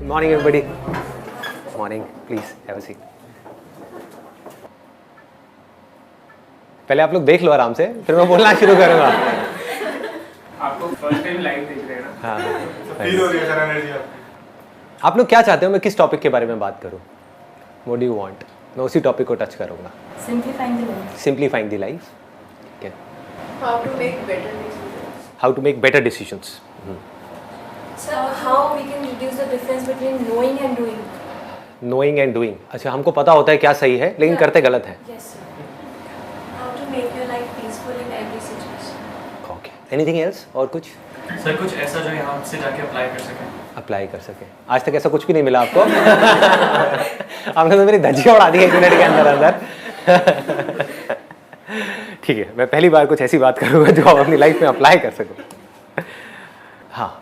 Morning everybody. Morning. Please have a seat. पहले आप लोग देख लो आराम से, फिर मैं बोलना शुरू करूँगा। आपको फर्स्ट टाइम लाइव देख रहे हैं ना? हाँ। फील हो रही है सर एनर्जी आप लोग क्या चाहते हो मैं किस टॉपिक के बारे में बात करूँ? What do you want? मैं उसी टॉपिक को टच करूँगा। Simplifying the life. Simplifying the life. Okay. How to make better decisions. How to make better decisions. So how we can reduce the difference between knowing and doing. Knowing and doing. अच्छा हमको पता होता है क्या सही है लेकिन करते गलत है. Yes sir. How to make your life peaceful in every situation. Okay. Anything else? और कुछ? सर कुछ ऐसा जो यहाँ से जाके अप्लाई कर सकें? अप्लाई कर सके। आज तक ऐसा कुछ भी नहीं मिला आपको? आपने तो मेरी धज्जियाँ उड़ा दी 1 मिनट के अंदर अंदर। ठीक है, मैं पहली बार कुछ ऐसी बात करूँगा जो आप अपनी लाइफ में अप्लाई कर सको। हाँ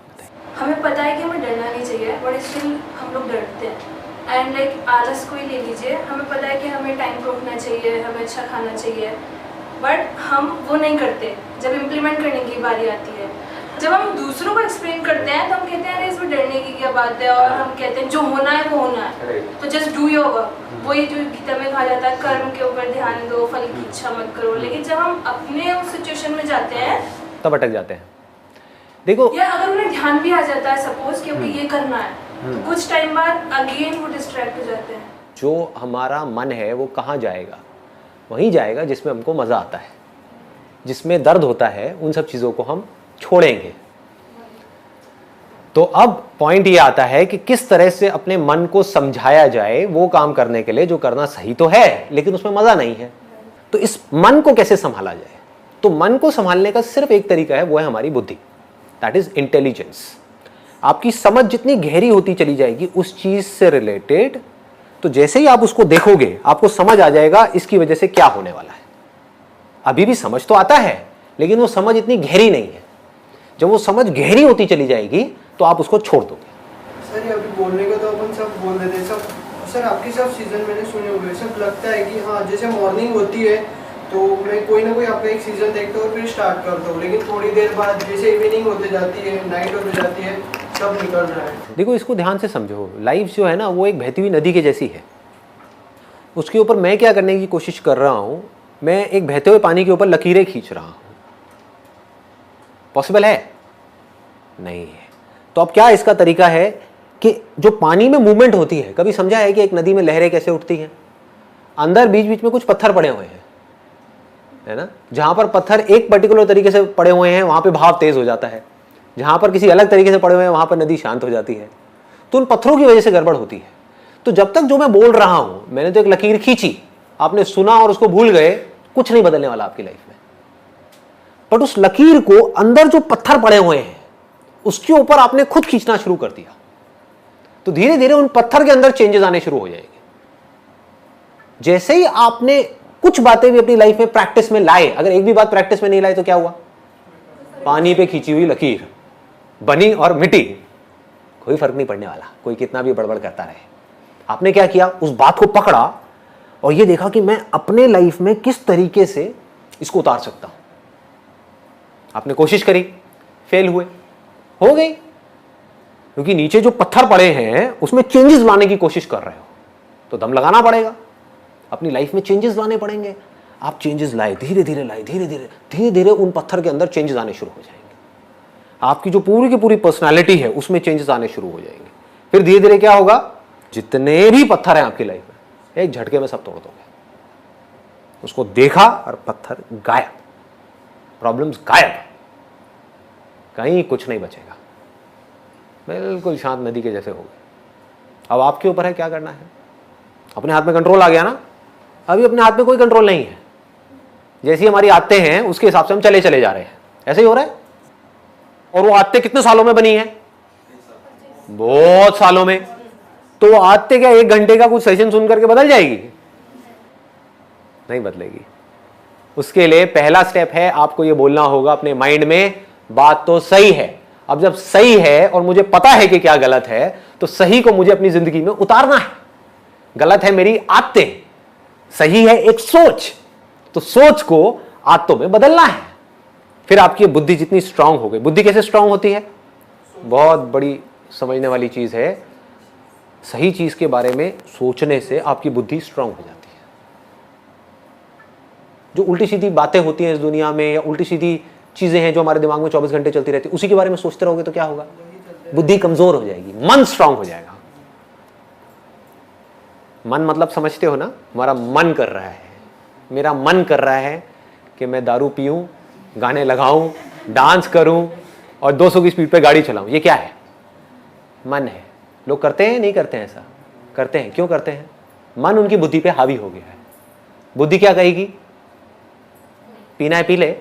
हमें पता है कि हमें डरना नहीं चाहिए बट स्टिल हम लोग डरते हैं एंड लाइक आलस को ही ले लीजिए। हमें पता है कि हमें टाइम पर उठना चाहिए, हमें अच्छा खाना चाहिए बट हम वो नहीं करते। जब इम्प्लीमेंट करने की बारी आती है, जब हम दूसरों को एक्सप्लेन करते हैं तो हम कहते हैं अरे इसमें डरने की क्या बात है, और हम कहते हैं जो होना है वो होना है, तो जस्ट डू योर वर्क। वही जो गीता में कहा जाता है कर्म के ऊपर ध्यान दो, फल की इच्छा मत करो। लेकिन जब हम अपने उस सिचुएशन में जाते हैं तब अटक जाते हैं। देखो या अगर उन्हें ध्यान भी आ जाता है सपोज क्योंकि ये करना है, तो कुछ टाइम बाद अगेन वो डिस्ट्रैक्ट हो जाते हैं। जो हमारा मन है वो कहाँ जाएगा? वहीं जाएगा जिसमें हमको मज़ा आता है। जिसमें दर्द होता है उन सब चीज़ों को हम छोड़ेंगे। तो अब पॉइंट ये आता है कि किस तरह से अपने मन को समझाया जाए वो काम करने के लिए जो करना सही तो है लेकिन उसमें मज़ा नहीं है। तो इस मन को कैसे संभाला जाए? तो मन को संभालने का सिर्फ एक तरीका है, वो है हमारी बुद्धि, दैट इज इंटेलिजेंस। आपकी समझ जितनी गहरी होती चली जाएगी उस चीज से रिलेटेड, तो जैसे ही आप उसको देखोगे आपको समझ आ जाएगा इसकी वजह से क्या होने वाला है। अभी भी समझ तो आता है लेकिन वो समझ इतनी गहरी नहीं है। जब वो समझ गहरी होती चली जाएगी तो आप उसको छोड़ दोगे। सर ये अभी बोलने को तो अपन सब बोल देते हैं सब। सर आपके सब सीजन मैंने सुने हुए, सब लगता है कि हाँ जैसे मॉर्निंग होती है तो मैं कोई ना कोई आपका एक सीजन देखता हूँ फिर स्टार्ट करता हूँ, लेकिन थोड़ी देर बाद जैसे इवनिंग होते जाती है, नाइट होते जाती है, सब निकल रहा है। देखो इसको ध्यान से समझो, लाइफ जो है ना वो एक बहती हुई नदी के जैसी है। उसके ऊपर मैं क्या करने की कोशिश कर रहा हूँ, मैं एक बहते हुए पानी के ऊपर लकीरें खींच रहा हूँ। पॉसिबल है? नहीं है। तो अब क्या इसका तरीका है कि जो पानी में मूवमेंट होती है, कभी समझा है कि एक नदी में लहरें कैसे उठती हैं? अंदर बीच बीच में कुछ पत्थर पड़े हुए हैं, है ना? जहां पर पत्थर एक पर्टिकुलर तरीके से पड़े हुए हैं वहां पे भाव तेज हो जाता है, जहां पर किसी अलग तरीके से पड़े हुए हैं वहां पर नदी शांत हो जाती है। तो उन पत्थरों की वजह से गड़बड़ होती है। तो जब तक जो मैं बोल रहा हूं, मैंने तो एक लकीर खींची, आपने सुना और उसको भूल गए, कुछ नहीं बदलने वाला आपकी लाइफ में। बट उस लकीर को अंदर जो पत्थर पड़े हुए हैं उसके ऊपर आपने खुद खींचना शुरू कर दिया, तो धीरे धीरे उन पत्थर के अंदर चेंजेस आने शुरू हो जाएंगे। जैसे ही आपने कुछ बातें भी अपनी लाइफ में प्रैक्टिस में लाए, अगर एक भी बात प्रैक्टिस में नहीं लाए तो क्या हुआ? पानी पे खींची हुई लकीर बनी और मिटी, कोई फर्क नहीं पड़ने वाला, कोई कितना भी बड़बड़ करता रहे। आपने क्या किया? उस बात को पकड़ा और ये देखा कि मैं अपने लाइफ में किस तरीके से इसको उतार सकता हूं। आपने कोशिश करी, फेल हुए, हो गई, क्योंकि नीचे जो पत्थर पड़े हैं उसमें चेंजेस लाने की कोशिश कर रहे हो, तो दम लगाना पड़ेगा, अपनी लाइफ में चेंजेस लाने पड़ेंगे। आप चेंजेस लाए, धीरे धीरे लाए, धीरे धीरे उन पत्थर के अंदर चेंजेस आने शुरू हो जाएंगे। आपकी जो पूरी की पूरी पर्सनालिटी है उसमें चेंजेस आने शुरू हो जाएंगे। फिर धीरे धीरे क्या होगा? जितने भी पत्थर हैं आपकी लाइफ में एक झटके में सब तोड़ दोगे। उसको देखा और पत्थर गायब, प्रॉब्लम्स गायब, कहीं कुछ नहीं बचेगा, बिल्कुल शांत नदी के जैसे हो गए। अब आपके ऊपर है क्या करना है। अपने हाथ में कंट्रोल आ गया ना? अभी अपने हाथ में कोई कंट्रोल नहीं है। जैसी हमारी आदतें हैं उसके हिसाब से हम चले जा रहे हैं, ऐसे ही हो रहा है। और वो आदतें कितने सालों में बनी हैं? बहुत सालों में। तो वो आदतें क्या 1 घंटे का कुछ सेशन सुन करके बदल जाएगी? नहीं बदलेगी। उसके लिए पहला स्टेप है आपको ये बोलना होगा अपने माइंड में, बात तो सही है। अब जब सही है और मुझे पता है कि क्या गलत है, तो सही को मुझे अपनी जिंदगी में उतारना है। गलत है मेरी आदतें, सही है एक सोच, तो सोच को आदतों में बदलना है। फिर आपकी बुद्धि जितनी स्ट्रांग हो गई। बुद्धि कैसे स्ट्रांग होती है? बहुत बड़ी समझने वाली चीज है। सही चीज के बारे में सोचने से आपकी बुद्धि स्ट्रांग हो जाती है। जो उल्टी सीधी बातें होती हैं इस दुनिया में, या उल्टी सीधी चीजें हैं जो हमारे दिमाग में 24 घंटे चलती रहती है, उसी के बारे में सोचते रहोगे तो क्या होगा? बुद्धि कमजोर हो जाएगी, मन स्ट्रांग हो जाएगा। मन मतलब समझते हो ना, हमारा मन कर रहा है, मेरा मन कर रहा है कि मैं दारू पीऊं, गाने लगाऊं, डांस करूं और 200 की स्पीड पे गाड़ी चलाऊं। ये क्या है? मन है। लोग करते हैं नहीं करते हैं? ऐसा करते हैं। क्यों करते हैं? मन उनकी बुद्धि पे हावी हो गया है। बुद्धि क्या कहेगी? पीना है पी ले,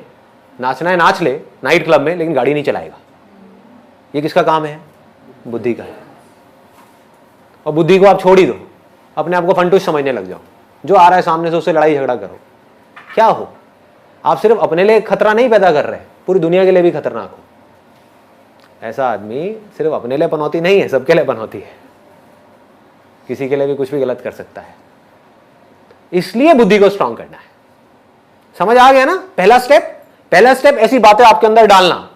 नाचना है नाच ले नाइट क्लब में, लेकिन गाड़ी नहीं चलाएगा। ये किसका काम है? बुद्धि का है। और बुद्धि को आप छोड़ ही दो, अपने आप को फंटूस समझने लग जाओ। जो आ रहा है सामने से उससे लड़ाई झगड़ा करो। क्या हो? आप सिर्फ अपने लिए खतरा नहीं पैदा कर रहे, पूरी दुनिया के लिए भी खतरनाक हो। ऐसा आदमी सिर्फ अपने लिए पनौती नहीं है, सबके लिए पनौती है। किसी के लिए भी कुछ भी गलत कर सकता है। इसलिए बुद्धि को स्ट्रांग करना है। समझ आ गया ना? पहला स्टेप ऐसी बातें आपके अंदर डालना।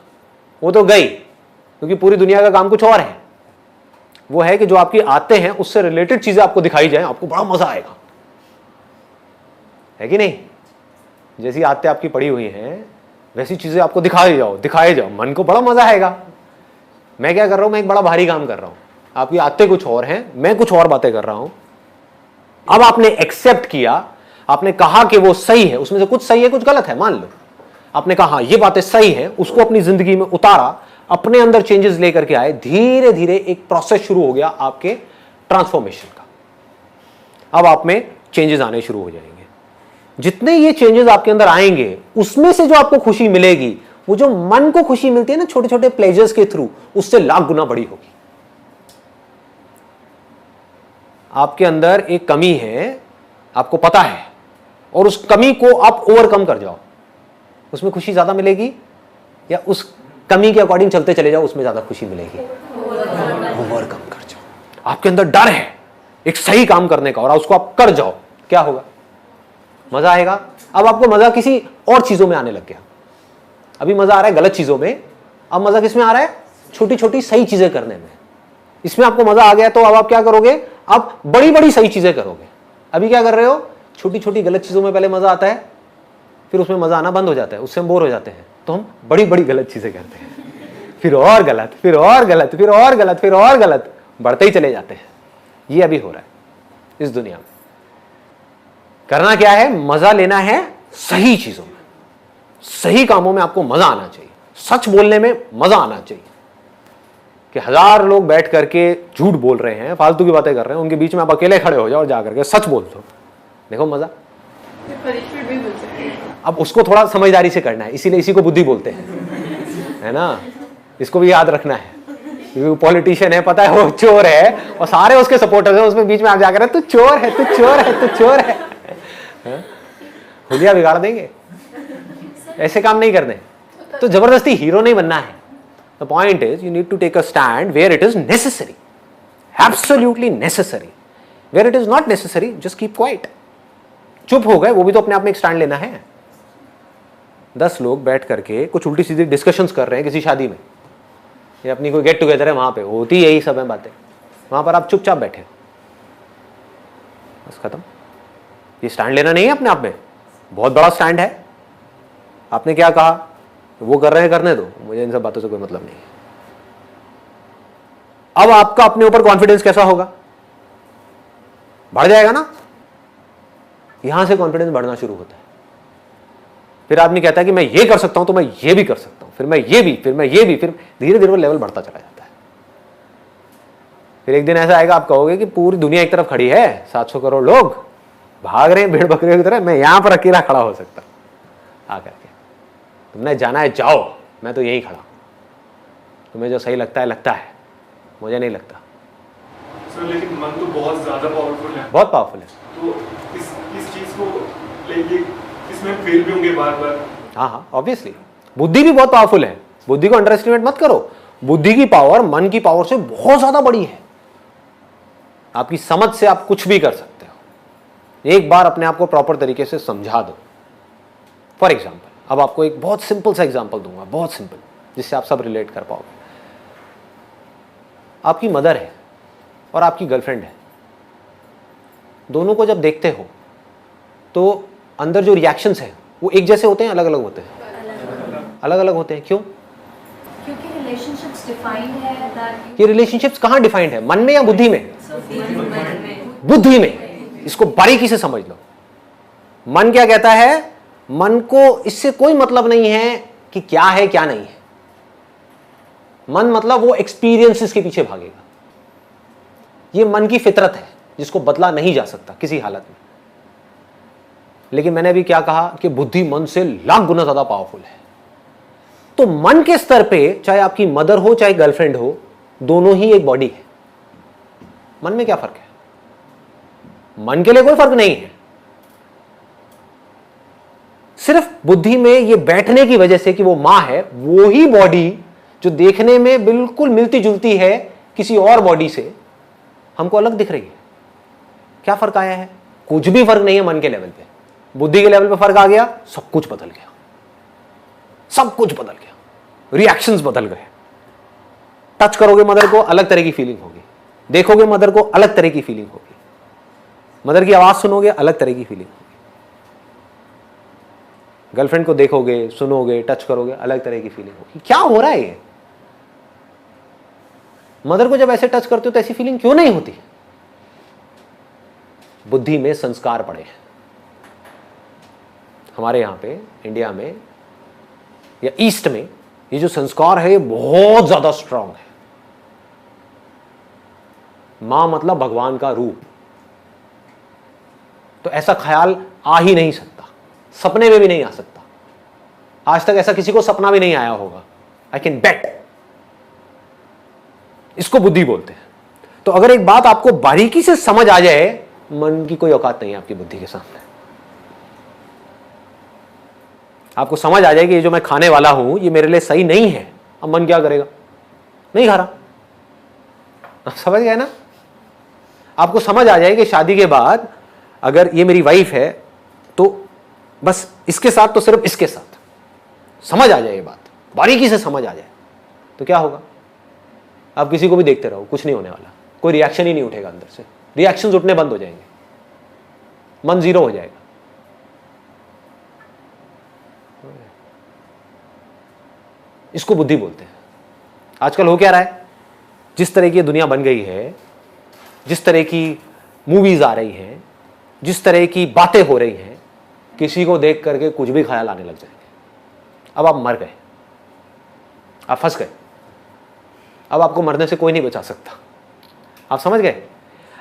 वो तो गई, क्योंकि पूरी दुनिया का काम कुछ और है। वो है कि जो आपकी आते हैं उससे रिलेटेड चीजें आपको दिखाई जाए, आपको बड़ा मजा आएगा, है कि नहीं? जैसी आते आपकी पड़ी हुई हैं वैसी चीजें आपको दिखाए जाओ, मन को बड़ा मजा आएगा। मैं क्या कर रहा हूं? मैं एक बड़ा भारी काम कर रहा हूं, आपकी आते कुछ और हैं, मैं कुछ और बातें कर रहा हूं। अब आपने एक्सेप्ट किया, आपने कहा कि वो सही है, उसमें से कुछ सही है कुछ गलत है, मान लो। आपने कहा हाँ ये बातें सही है, उसको अपनी जिंदगी में उतारा, अपने अंदर चेंजेस लेकर के आए, धीरे धीरे एक प्रोसेस शुरू हो गया आपके ट्रांसफॉर्मेशन का। अब आप में चेंजेस आने शुरू हो जाएंगे। जितने ये चेंजेस आपके अंदर आएंगे, उसमें से जो आपको खुशी मिलेगी, वो जो मन को खुशी मिलती है ना छोटे छोटे प्लेजर्स के थ्रू, उससे लाख गुना बड़ी होगी। आपके अंदर एक कमी है, आपको पता है, और उस कमी को आप ओवरकम कर जाओ, उसमें खुशी ज्यादा मिलेगी, या उस कमी के अकॉर्डिंग चलते चले जाओ, उसमें ज्यादा खुशी मिलेगी? ओवरकम कर जाओ। आपके अंदर डर है एक सही काम करने का, और उसको आप कर जाओ, क्या होगा? मजा आएगा। अब आपको मजा किसी और चीजों में आने लग गया। अभी मजा आ रहा है गलत चीजों में, अब मजा किस में आ रहा है? छोटी छोटी सही चीजें करने में। इसमें आपको मजा आ गया तो अब आप क्या करोगे? आप बड़ी बड़ी सही चीजें करोगे। अभी क्या कर रहे हो? छोटी छोटी गलत चीजों में पहले मजा आता है, फिर उसमें मजा आना बंद हो जाता है, उससे हम बोर हो जाते हैं, तो हम बड़ी बड़ी गलत चीजें करते हैं, फिर और गलत, फिर और गलत, फिर और गलत, फिर और गलत, बढ़ते ही चले जाते हैं। ये अभी हो रहा है इस दुनिया में। करना क्या है? मजा लेना है सही चीजों में, सही कामों में आपको मजा आना चाहिए, सच बोलने में मजा आना चाहिए। कि 1000 लोग बैठ करके झूठ बोल रहे हैं, फालतू की बातें कर रहे हैं, उनके बीच में आप अकेले खड़े हो जाओ और जाकर के सच बोल दो, देखो मजा। अब उसको थोड़ा समझदारी से करना है, इसीलिए इसी को बुद्धि बोलते हैं, है ना? इसको भी याद रखना है, क्योंकि पॉलिटिशियन है, पता है वो चोर है और सारे उसके सपोर्टर्स हैं, उसमें बीच में आप जाकर तू चोर है, तू चोर है, तू चोर है, हुलिया बिगाड़ देंगे। ऐसे काम नहीं करने, तो जबरदस्ती हीरो नहीं बनना है। The point is you need to take a stand where it is necessary, absolutely necessary. Where it is not necessary just keep quiet. चुप हो गए, वो भी तो अपने आप में एक स्टैंड लेना है। 10 लोग बैठ करके कुछ उल्टी सीधी डिस्कशंस कर रहे हैं किसी शादी में, या अपनी कोई गेट टुगेदर है, वहां पे होती यही सब है बातें, वहां पर आप चुपचाप बैठे, बस खत्म। ये स्टैंड लेना नहीं है अपने आप में, बहुत बड़ा स्टैंड है। आपने क्या कहा? वो कर रहे हैं, करने दो, मुझे इन सब बातों से कोई मतलब नहीं है। अब आपका अपने ऊपर कॉन्फिडेंस कैसा होगा? बढ़ जाएगा ना? यहां से कॉन्फिडेंस बढ़ना शुरू होता है। फिर आदमी कहता है कि मैं ये कर सकता हूं तो मैं ये भी कर सकता हूं, फिर मैं ये भी, फिर मैं ये भी, फिर धीरे धीरे वो लेवल बढ़ता चला जाता है। फिर एक दिन ऐसा आएगा, आप कहोगे कि पूरी दुनिया एक तरफ खड़ी है, 700 करोड़ लोग भाग रहे हैं भेड़ बकरियों की तरह, मैं यहां पर अकेला खड़ा हो सकता हूं। आकर के तुमने जाना है जाओ, मैं तो यही खड़ा। तुम्हें जो सही लगता है लगता है, मुझे नहीं लगता। सर लेकिन मन तो बहुत ज्यादा पावरफुल है। बहुत पावरफुल है। तो इस चीज को लेके इसमें फेल भी होंगे बार बार। हाँ, ऑब्वियसली। बुद्धि भी बहुत पावरफुल है, बुद्धि को अंडर एस्टिमेट मत करो। बुद्धि की पावर मन की पावर से बहुत ज्यादा बड़ी है। आपकी समझ से आप कुछ भी कर सकते हो, एक बार अपने आप को प्रॉपर तरीके से समझा दो। फॉर एग्जाम्पल, अब आपको एक बहुत सिंपल सा एग्जाम्पल दूंगा, बहुत सिंपल, जिससे आप सब रिलेट कर पाओगे। आपकी मदर है, और आपकी गर्लफ्रेंड है, दोनों को जब देखते हो तो अंदर जो रिएक्शंस हैं वो एक जैसे होते हैं, अलग अलग होते हैं? अलग अलग होते हैं। क्यों? क्योंकि रिलेशनशिप्स डिफाइंड है दैट ये रिलेशनशिप्स कहाँ डिफाइंड है, मन में या बुद्धि में? बुद्धि में। इसको बारीकी से समझ लो। मन क्या कहता है? मन को इससे कोई मतलब नहीं है कि क्या है क्या नहीं है। मन मतलब वो एक्सपीरियंसेस के पीछे भागेगा। ये मन की फितरत है जिसको बदला नहीं जा सकता किसी हालत में। लेकिन मैंने अभी क्या कहा कि बुद्धि मन से लाख गुना ज्यादा पावरफुल है। तो मन के स्तर पे चाहे आपकी मदर हो चाहे गर्लफ्रेंड हो, दोनों ही एक बॉडी है। मन में क्या फर्क है? मन के लिए कोई फर्क नहीं है। सिर्फ बुद्धि में ये बैठने की वजह से कि वो मां है, वो ही बॉडी जो देखने में बिल्कुल मिलती जुलती है किसी और बॉडी से, हमको अलग दिख रही है। क्या फर्क आया है? कुछ भी फर्क नहीं है। मन के लेवल पे, बुद्धि के लेवल पे फर्क आ गया, सब कुछ बदल गया। सब कुछ बदल गया, रिएक्शंस बदल गए। टच करोगे मदर को, अलग तरह की फीलिंग होगी। देखोगे मदर को, अलग तरह की फीलिंग होगी। मदर की आवाज सुनोगे, अलग तरह की फीलिंग होगी। गर्लफ्रेंड को देखोगे, सुनोगे, टच करोगे, अलग तरह की फीलिंग होगी। क्या हो रहा है ये? मदर को जब ऐसे टच करते हो तो ऐसी फीलिंग क्यों नहीं होती? बुद्धि में संस्कार पड़े हैं। हमारे यहां पे इंडिया में या ईस्ट में ये जो संस्कार है ये बहुत ज्यादा स्ट्रांग है। मां मतलब भगवान का रूप। तो ऐसा ख्याल आ ही नहीं सकता, सपने में भी नहीं आ सकता। आज तक ऐसा किसी को सपना भी नहीं आया होगा। I can bet. इसको बुद्धि बोलते हैं। तो अगर एक बात आपको बारीकी से समझ आ जाए, मन की कोई औकात नहीं है आपकी बुद्धि के सामने। आपको समझ आ जाए कि ये जो मैं खाने वाला हूं ये मेरे लिए सही नहीं है, अब मन क्या करेगा? नहीं खा रहा। आप समझ गए ना? आपको समझ आ जाए कि शादी के बाद अगर ये मेरी वाइफ है तो बस इसके साथ तो सिर्फ इसके साथ, समझ आ जाए ये बात, बारीकी से समझ आ जाए, तो क्या होगा? आप किसी को भी देखते रहो, कुछ नहीं होने वाला। कोई रिएक्शन ही नहीं उठेगा अंदर से। रिएक्शंस उठने बंद हो जाएंगे, मन जीरो हो जाएगा। इसको बुद्धि बोलते हैं। आजकल हो क्या रहा है? जिस तरह की दुनिया बन गई है, जिस तरह की मूवीज आ रही हैं, जिस तरह की बातें हो रही हैं, किसी को देख करके कुछ भी ख्याल आने लग जाएंगे। अब आप मर गए, आप फंस गए। अब आपको मरने से कोई नहीं बचा सकता। आप समझ गए?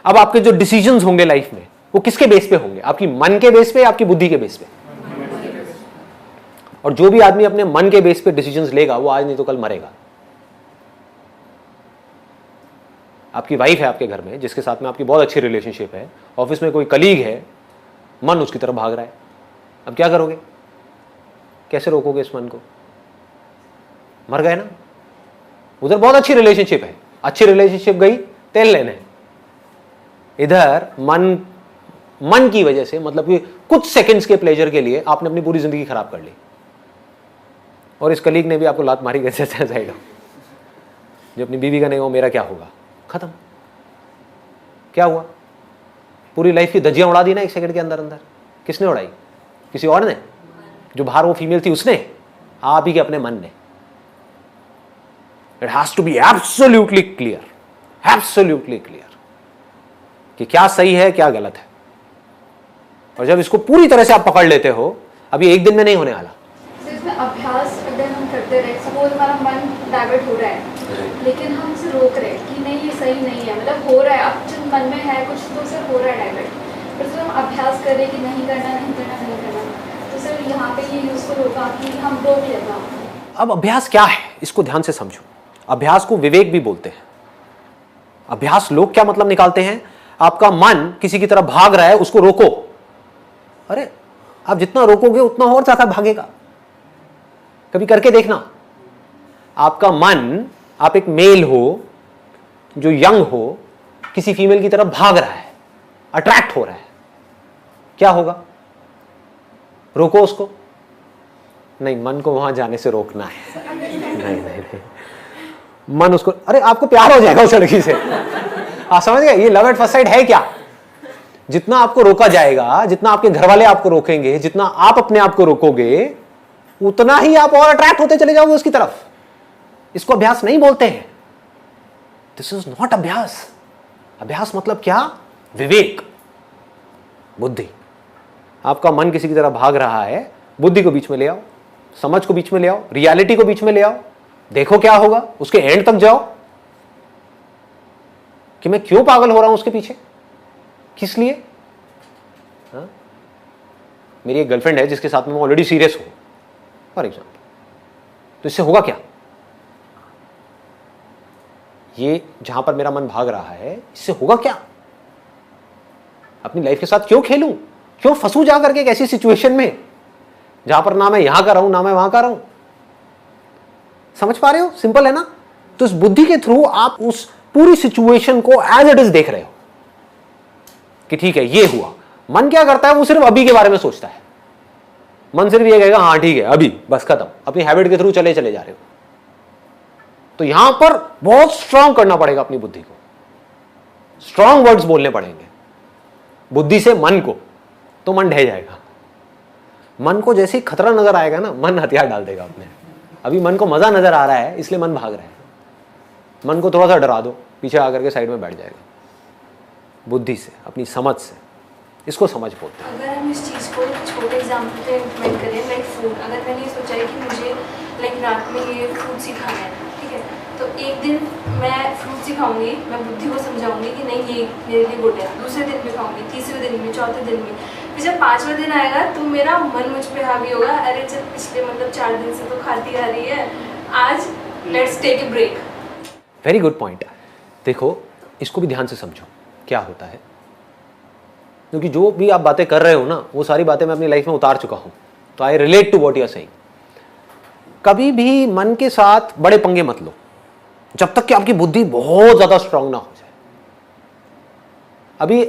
अब आपके जो डिसीजंस होंगे लाइफ में वो किसके बेस पे होंगे? आपकी मन के बेस पे, आपकी बुद्धि के बेस पे? और जो भी आदमी अपने मन के बेस पे डिसीजंस लेगा वो आज नहीं तो कल मरेगा। आपकी वाइफ है आपके घर में जिसके साथ में आपकी बहुत अच्छी रिलेशनशिप है, ऑफिस में कोई कलीग है, मन उसकी तरफ भाग रहा है। अब क्या करोगे? कैसे रोकोगे इस मन को? मर गए ना। उधर बहुत अच्छी रिलेशनशिप है, अच्छी रिलेशनशिप गई तेल लेने। इधर मन की वजह से, मतलब कि कुछ सेकंड्स के प्लेजर के लिए आपने अपनी पूरी जिंदगी खराब कर ली। और इस कलीग ने भी आपको लात मारी कैसे साइड, जो अपनी बीवी का नहीं हो मेरा क्या होगा, खत्म। क्या हुआ? पूरी लाइफ की धज्जियां उड़ा दी ना एक सेकंड के अंदर अंदर। किसने उड़ाई? किसी और ने? जो बाहर वो फीमेल थी उसने? आप ही के अपने मन ने। It has to be absolutely clear, absolutely clear कि क्या सही है क्या गलत है। और जब इसको पूरी तरह से आप पकड़ लेते हो, अभी एक दिन में नहीं होने वाला। इसमें अभ्यास अगर हम करते रहे, सपोज हमारा मन डाइवर्ट हो रहा है लेकिन हम उसे रोक रहे हैं कि नहीं ये सही नहीं है, मतलब हो रहा है, अब जब मन में है कुछ तो उसे हो रहा है डाइवर्ट, पर जब हम अभ्यास कर रहे हैं कि नहीं करना नहीं करना नहीं करना, तो सर यहाँ पे ये यूजफुल होगा कि हम रोक लेना। अब अभ्यास क्या है इसको ध्यान से समझो। अभ्यास को विवेक भी बोलते हैं। अभ्यास लोग क्या मतलब निकालते हैं? आपका मन किसी की तरफ भाग रहा है, उसको रोको। अरे आप जितना रोकोगे उतना और ज्यादा भागेगा। कभी करके देखना। आपका मन, आप एक मेल हो जो यंग हो, किसी फीमेल की तरफ भाग रहा है, अट्रैक्ट हो रहा है, क्या होगा? रोको उसको? नहीं, मन को वहां जाने से रोकना है। नहीं नहीं नहीं, मन उसको, अरे आपको प्यार हो जाएगा उस लड़की से, आप समझ गए? ये लव एट फर्स्ट साइट है क्या? जितना आपको रोका जाएगा, जितना आपके घर वाले आपको रोकेंगे, जितना आप अपने आप को रोकोगे, उतना ही आप और अट्रैक्ट होते चले जाओगे उसकी तरफ। इसको अभ्यास नहीं बोलते हैं। दिस इज नॉट अभ्यास। अभ्यास मतलब क्या? विवेक, बुद्धि। आपका मन किसी की तरह भाग रहा है, बुद्धि को बीच में ले आओ, समझ को बीच में ले आओ, रियलिटी को बीच में ले आओ, देखो क्या होगा, उसके एंड तक जाओ कि मैं क्यों पागल हो रहा हूं उसके पीछे, किस लिए। हाँ? मेरी एक गर्लफ्रेंड है जिसके साथ में मैं ऑलरेडी सीरियस हूं फॉर एग्जाम्पल, तो इससे होगा क्या? ये जहां पर मेरा मन भाग रहा है, इससे होगा क्या? अपनी लाइफ के साथ क्यों खेलूं, क्यों फंसू जा करके एक ऐसी सिचुएशन में जहां पर ना मैं यहां का रहूं ना मैं वहां का रहूं। समझ पा रहे हो? सिंपल है ना? तो इस बुद्धि के थ्रू आप उस पूरी सिचुएशन को एज इट इज देख रहे हो कि ठीक है ये हुआ। मन क्या करता है? वो सिर्फ अभी के बारे में सोचता है। मन सिर्फ ये कहेगा हाँ ठीक है अभी, बस खत्म। अपनी हैबिट के थ्रू चले चले जा रहे हो। तो यहां पर बहुत स्ट्रांग करना पड़ेगा अपनी बुद्धि को, स्ट्रांग वर्ड्स बोलने पड़ेंगे बुद्धि से मन को, तो मन ढह जाएगा। मन को जैसे ही खतरा नजर आएगा ना, मन हथियार डाल देगा अपने। अभी मन को मजा नजर आ रहा है इसलिए मन भाग रहा है। मन को थोड़ा सा डरा दो, पीछे आकर के साइड में बैठ जाएगा। बुद्धि से, अपनी समझ से, इसको समझ बोलते हैं। अगर हम इस चीज़ को छोटे एग्जाम्पल पे इम्प्लीमेंट करें, लाइक फूड, अगर मैंने ये सोचा है कि मुझे लाइक रात में ये फ्रूट ही खाना है, ठीक है, तो एक दिन मैं फ्रूट ही खाऊंगी, मैं बुद्धि को समझाऊंगी कि नहीं ये मेरे लिए गुड है, दूसरे दिन भी खाऊंगी, तीसरे दिन भी, चौथे दिन भी, फिर जब 5वां दिन आएगा तो मेरा मन मुझ पे हावी होगा, अरे जब पिछले मतलब 4 दिन से तो खाती आ रही है, आज let's take a break. Very good point. देखो इसको भी ध्यान से समझो क्या होता है, क्योंकि जो भी आप बातें कर रहे हो ना, वो सारी बातें मैं अपनी लाइफ में उतार चुका हूं, तो I relate to what you are saying. कभी भी मन के साथ बड़े पंगे मत लो जब तक कि आपकी बुद्धि बहुत ज्यादा स्ट्रांग ना हो जाए। अभी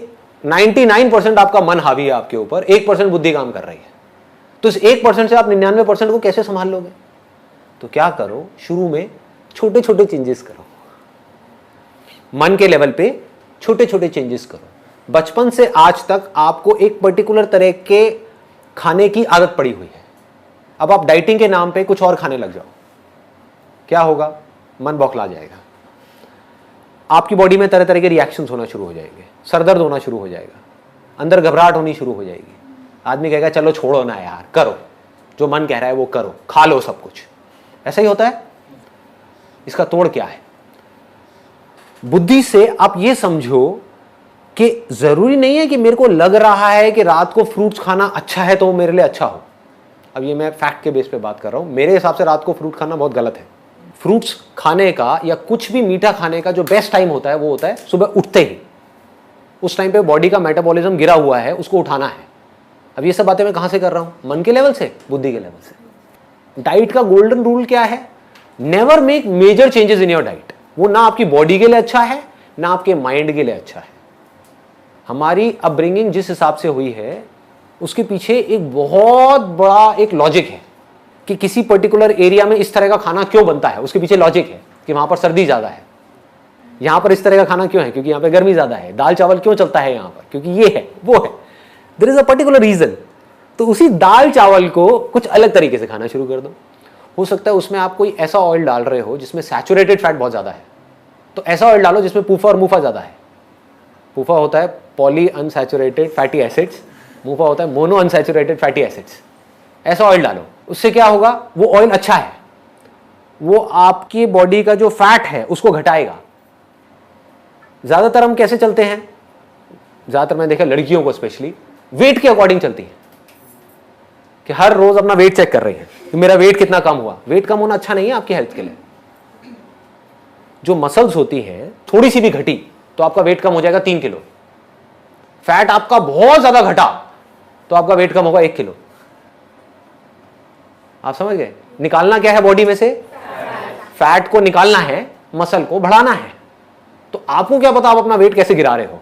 99% आपका मन हावी है आपके ऊपर, 1% बुद्धि काम कर रही है, तो इस 1% से आप 99% को कैसे संभाल लोगे? तो क्या करो, शुरू में छोटे छोटे चेंजेस करो, मन के लेवल पे छोटे छोटे चेंजेस करो। बचपन से आज तक आपको एक पर्टिकुलर तरह के खाने की आदत पड़ी हुई है, अब आप डाइटिंग के नाम पे कुछ और खाने लग जाओ, क्या होगा? मन बौखला जाएगा, आपकी बॉडी में तरह तरह के रिएक्शंस होना शुरू हो जाएंगे, सरदर्द होना शुरू हो जाएगा, अंदर घबराहट होनी शुरू हो जाएगी। आदमी कहेगा चलो छोड़ो ना यार, करो जो मन कह रहा है वो करो, खा लो सब कुछ। ऐसा ही होता है। इसका तोड़ क्या है? बुद्धि से आप ये समझो कि जरूरी नहीं है कि मेरे को लग रहा है कि रात को फ्रूट्स खाना अच्छा है तो वो मेरे लिए अच्छा हो। अब ये मैं फैक्ट के बेस पे बात कर रहा हूं, मेरे हिसाब से रात को फ्रूट खाना बहुत गलत है। फ्रूट्स खाने का या कुछ भी मीठा खाने का जो बेस्ट टाइम होता है वो होता है सुबह उठते ही। उस टाइम पे बॉडी का मेटाबॉलिज्म गिरा हुआ है, उसको उठाना है। अब ये सब बातें मैं कहां से कर रहा हूं? मन के लेवल से, बुद्धि के लेवल से। डाइट का गोल्डन रूल क्या है? Never make major changes in your diet. वो ना आपकी बॉडी के लिए अच्छा है ना आपके माइंड के लिए अच्छा है। हमारी अपब्रिंगिंग जिस हिसाब से हुई है उसके पीछे एक बहुत बड़ा एक लॉजिक है कि किसी पर्टिकुलर एरिया में इस तरह का खाना क्यों बनता है। उसके पीछे लॉजिक है कि वहां पर सर्दी ज्यादा है, यहां पर इस तरह का खाना क्यों है क्योंकि यहां पर गर्मी ज्यादा है। दाल चावल क्यों चलता है यहां पर क्योंकि ये है वो है, there is a particular reason. तो उसी दाल चावल को कुछ अलग तरीके से खाना शुरू कर दो। हो सकता है उसमें आप कोई ऐसा ऑयल डाल रहे हो जिसमें सैचुरेटेड फैट बहुत ज्यादा है, तो ऐसा ऑयल डालो जिसमें पूफा और मुफा ज्यादा है। पूफा होता है पॉली अनसैचुरेटेड फैटी एसिड्स, मुफा होता है मोनो अनसैचुरेटेड फैटी एसिड्स। ऐसा ऑयल डालो, उससे क्या होगा? वो ऑयल अच्छा है, वो आपकी बॉडी का जो फैट है उसको घटाएगा। ज्यादातर हम कैसे चलते हैं? ज्यादातर मैंने देखा लड़कियों को स्पेशली वेट के अकॉर्डिंग चलती है कि हर रोज अपना वेट चेक कर रही है कि मेरा वेट कितना कम हुआ। वेट कम होना अच्छा नहीं है आपकी हेल्थ के लिए। जो मसल्स होती हैं थोड़ी सी भी घटी तो आपका वेट कम हो जाएगा 3 किलो। फैट आपका बहुत ज्यादा घटा तो आपका वेट कम होगा 1 किलो। आप समझ गए? निकालना क्या है बॉडी में से? फैट को निकालना है, मसल को बढ़ाना है। तो आपको क्या पता आप अपना वेट कैसे गिरा रहे हो?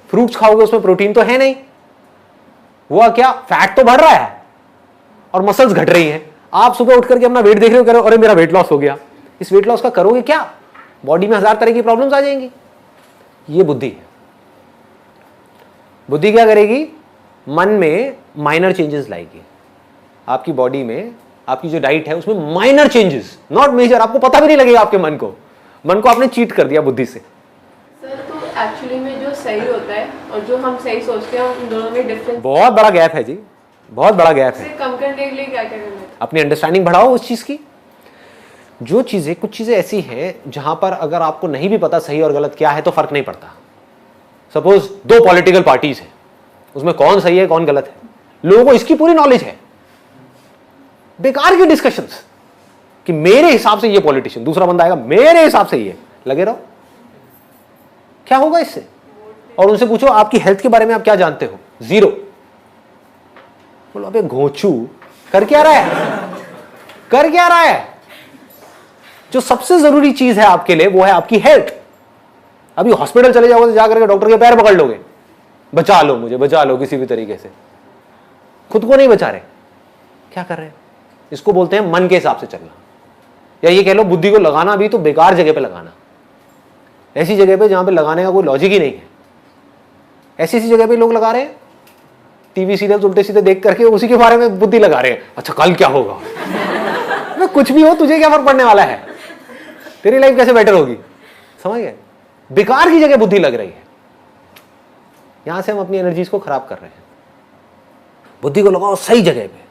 फ्रूट्स खाओगे उसमें प्रोटीन तो है नहीं, हुआ क्या? फैट तो बढ़ रहा है और मसल्स घट रही हैं। आप सुबह उठ करके अपना वेट देख रहे हो, कह रहे हो अरे मेरा वेट लॉस हो गया। इस वेट लॉस का करोगे क्या? बॉडी में 1000 तरह की प्रॉब्लम्स आ जाएंगी। ये बुद्धि है। बुद्धि क्या करेगी? मन में माइनर चेंजेस लाएगी। आपकी बॉडी में आपकी जो डाइट है उसमें माइनर चेंजेस, नॉट मेजर, आपको पता भी नहीं लगेगा आपके मन को आपने चीट कर दिया बुद्धि से। सर तो एक्चुअली में जो सही होता है और जो हम सही सोचते हैं उन दोनों में डिफरेंस बहुत बड़ा गैप है जी, बहुत बड़ा गैप है। से कम करने के लिए क्या क्या करना है? अपनी अंडरस्टैंडिंग बढ़ाओ उस चीज की। जो चीजें, कुछ चीजें ऐसी हैं जहां पर अगर आपको नहीं भी पता सही और गलत क्या है तो फर्क नहीं पड़ता। सपोज 2 पॉलिटिकल पार्टीज हैं, उसमें कौन सही है कौन गलत है, लोगों को इसकी पूरी नॉलेज है। बेकार की डिस्कशंस कि मेरे हिसाब से ये पॉलिटिशियन, दूसरा बंदा आएगा मेरे हिसाब से ये, लगे रहो। क्या होगा इससे? और उनसे पूछो आपकी हेल्थ के बारे में आप क्या जानते हो? 0। बोलो अबे घोंचू, कर क्या रहा है, कर क्या रहा है? जो सबसे जरूरी चीज है आपके लिए वो है आपकी हेल्थ। अभी हॉस्पिटल चले जाओगे तो जाकर के डॉक्टर के पैर पकड़ लोगे, बचा लो मुझे, बचा लो किसी भी तरीके से। खुद को नहीं बचा रहे, क्या कर रहे हैं? इसको बोलते हैं मन के हिसाब से चलना, या ये कह लो बुद्धि को लगाना भी तो बेकार जगह पे लगाना, ऐसी जगह पे जहां पे लगाने का कोई लॉजिक ही नहीं है। ऐसी ऐसी जगह पे लोग लगा रहे हैं, टीवी सीरियल उल्टे सीधे देख करके उसी के बारे में बुद्धि लगा रहे हैं। अच्छा कल क्या होगा? मैं कुछ भी हो, तुझे क्या फर्क पड़ने वाला है? तेरी लाइफ कैसे बेटर होगी? समझ गए? बेकार की जगह बुद्धि लग रही है, यहां से हम अपनी एनर्जीज को खराब कर रहे हैं। बुद्धि को लगाओ सही जगह पे,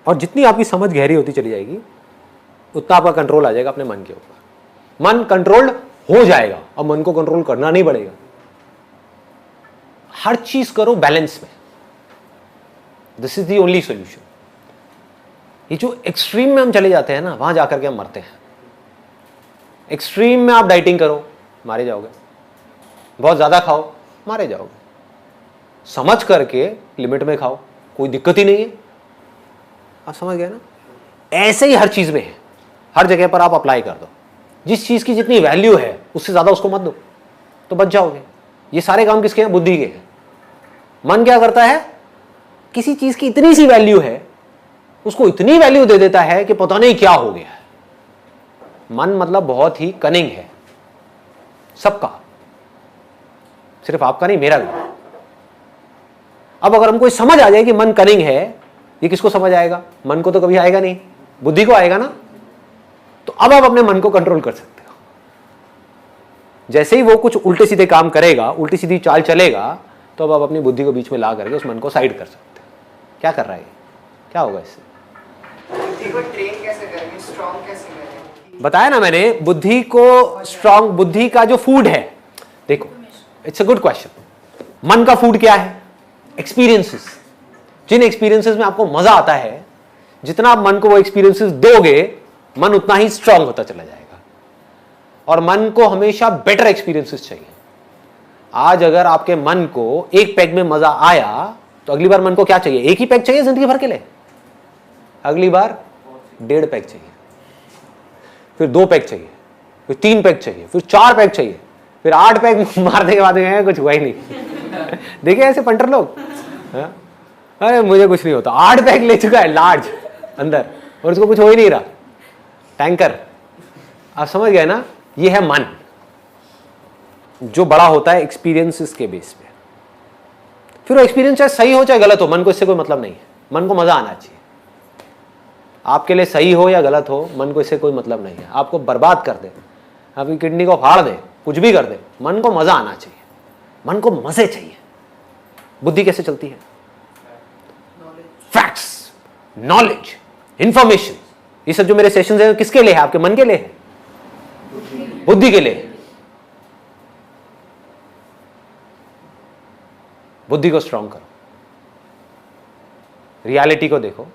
और जितनी आपकी समझ गहरी होती चली जाएगी उतना आपका कंट्रोल आ जाएगा अपने मन के ऊपर। मन कंट्रोल्ड हो जाएगा, अब मन को कंट्रोल करना नहीं पड़ेगा। हर चीज करो बैलेंस में, this is the only solution. ये जो एक्सट्रीम में हम चले जाते हैं ना, वहां जाकर के हम मरते हैं। एक्सट्रीम में आप डाइटिंग करो, मारे जाओगे। बहुत ज्यादा खाओ, मारे जाओगे। समझ करके लिमिट में खाओ, कोई दिक्कत ही नहीं है। आप समझ गए ना? ऐसे ही हर चीज में है, हर जगह पर आप अप्लाई कर दो। जिस चीज की जितनी वैल्यू है उससे ज्यादा उसको मत दो, तो बच जाओगे। ये सारे काम किसके हैं? बुद्धि के हैं। मन क्या करता है? किसी चीज की इतनी सी वैल्यू है, उसको इतनी वैल्यू दे देता है कि पता नहीं क्या हो गया है। मन मतलब बहुत ही कनिंग है, सबका, सिर्फ आपका नहीं, मेरा भी। अब अगर हमको समझ आ जाए कि मन कनिंग है, ये किसको समझ आएगा? मन को तो कभी आएगा नहीं, बुद्धि को आएगा ना। तो अब आप अपने मन को कंट्रोल कर सकते हो। जैसे ही वो कुछ उल्टे सीधे काम करेगा, उल्टी सीधी चाल चलेगा, तो अब आप अपनी बुद्धि को बीच में ला करके उस मन को साइड कर सकते हो। क्या कर रहा है? क्या होगा इससे? बुद्धि को ट्रेन कैसे करेंगे, स्ट्रॉन्ग कैसे करेंगे? बताया ना मैंने, बुद्धि को स्ट्रॉन्ग, बुद्धि का जो फूड है, देखो इट्स अ गुड क्वेश्चन। मन का फूड क्या है? एक्सपीरियंसेस। जिन एक्सपीरियंसेस में आपको मजा आता है, जितना आप मन को वो एक्सपीरियंसेस दोगे, मन उतना ही स्ट्रांग होता चला जाएगा। और मन को हमेशा बेटर एक्सपीरियंसेस चाहिए। आज अगर आपके मन को एक पैग में मजा आया, तो अगली बार मन को क्या चाहिए? एक ही पैग चाहिए जिंदगी भर के लिए? अगली बार 1.5 पैग चाहिए, फिर 2 पैग चाहिए, फिर 3 पैग चाहिए, फिर 4 पैग चाहिए, फिर 8 पैग मारने के बाद कुछ हुआ ही नहीं। देखिए ऐसे पंटर लोग, अरे मुझे कुछ नहीं होता, 8 पैग ले चुका है लार्ज अंदर, और उसको कुछ हो ही नहीं रहा, टैंकर। आप समझ गए ना? ये है मन, जो बड़ा होता है एक्सपीरियंसेस के बेस पे। फिर वो एक्सपीरियंस चाहे सही हो चाहे गलत हो, मन को इससे कोई मतलब नहीं है। मन को मजा आना चाहिए। आपके लिए सही हो या गलत हो, मन को इससे कोई मतलब नहीं है। आपको बर्बाद कर दे, आपकी किडनी को फाड़ दे, कुछ भी कर दे, मन को मजा आना चाहिए। मन को मजे चाहिए। बुद्धि कैसे चलती है? Facts, knowledge, information. ये सब जो मेरे सेशंस हैं किसके लिए है? आपके मन के लिए है, बुद्धि के लिए है। बुद्धि को स्ट्रांग करो, रियलिटी को देखो।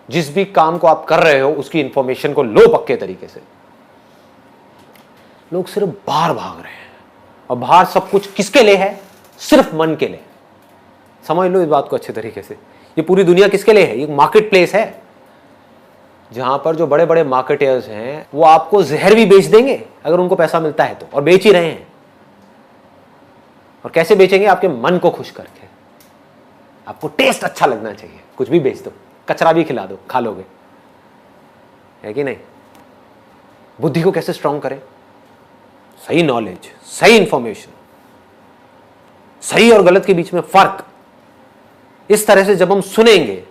जिस भी काम को आप कर रहे हो उसकी इंफॉर्मेशन को लो पक्के तरीके से। लोग सिर्फ बाहर भाग रहे हैं, और बाहर सब कुछ किसके लिए है? सिर्फ मन के लिए। समझ लो इस बात को अच्छे तरीके से। ये पूरी दुनिया किसके लिए है? ये मार्केट प्लेस है, जहां पर जो बड़े बड़े मार्केटर्स हैं वो आपको जहर भी बेच देंगे अगर उनको पैसा मिलता है तो, और बेच ही रहे हैं। और कैसे बेचेंगे? आपके मन को खुश करके। आपको टेस्ट अच्छा लगना चाहिए, कुछ भी बेच दो, कचरा भी खिला दो, खा लोगे, है कि नहीं? बुद्धि को कैसे स्ट्रांग करें? सही नॉलेज, सही इंफॉर्मेशन, सही और गलत के बीच में फर्क, इस तरह से जब हम सुनेंगे,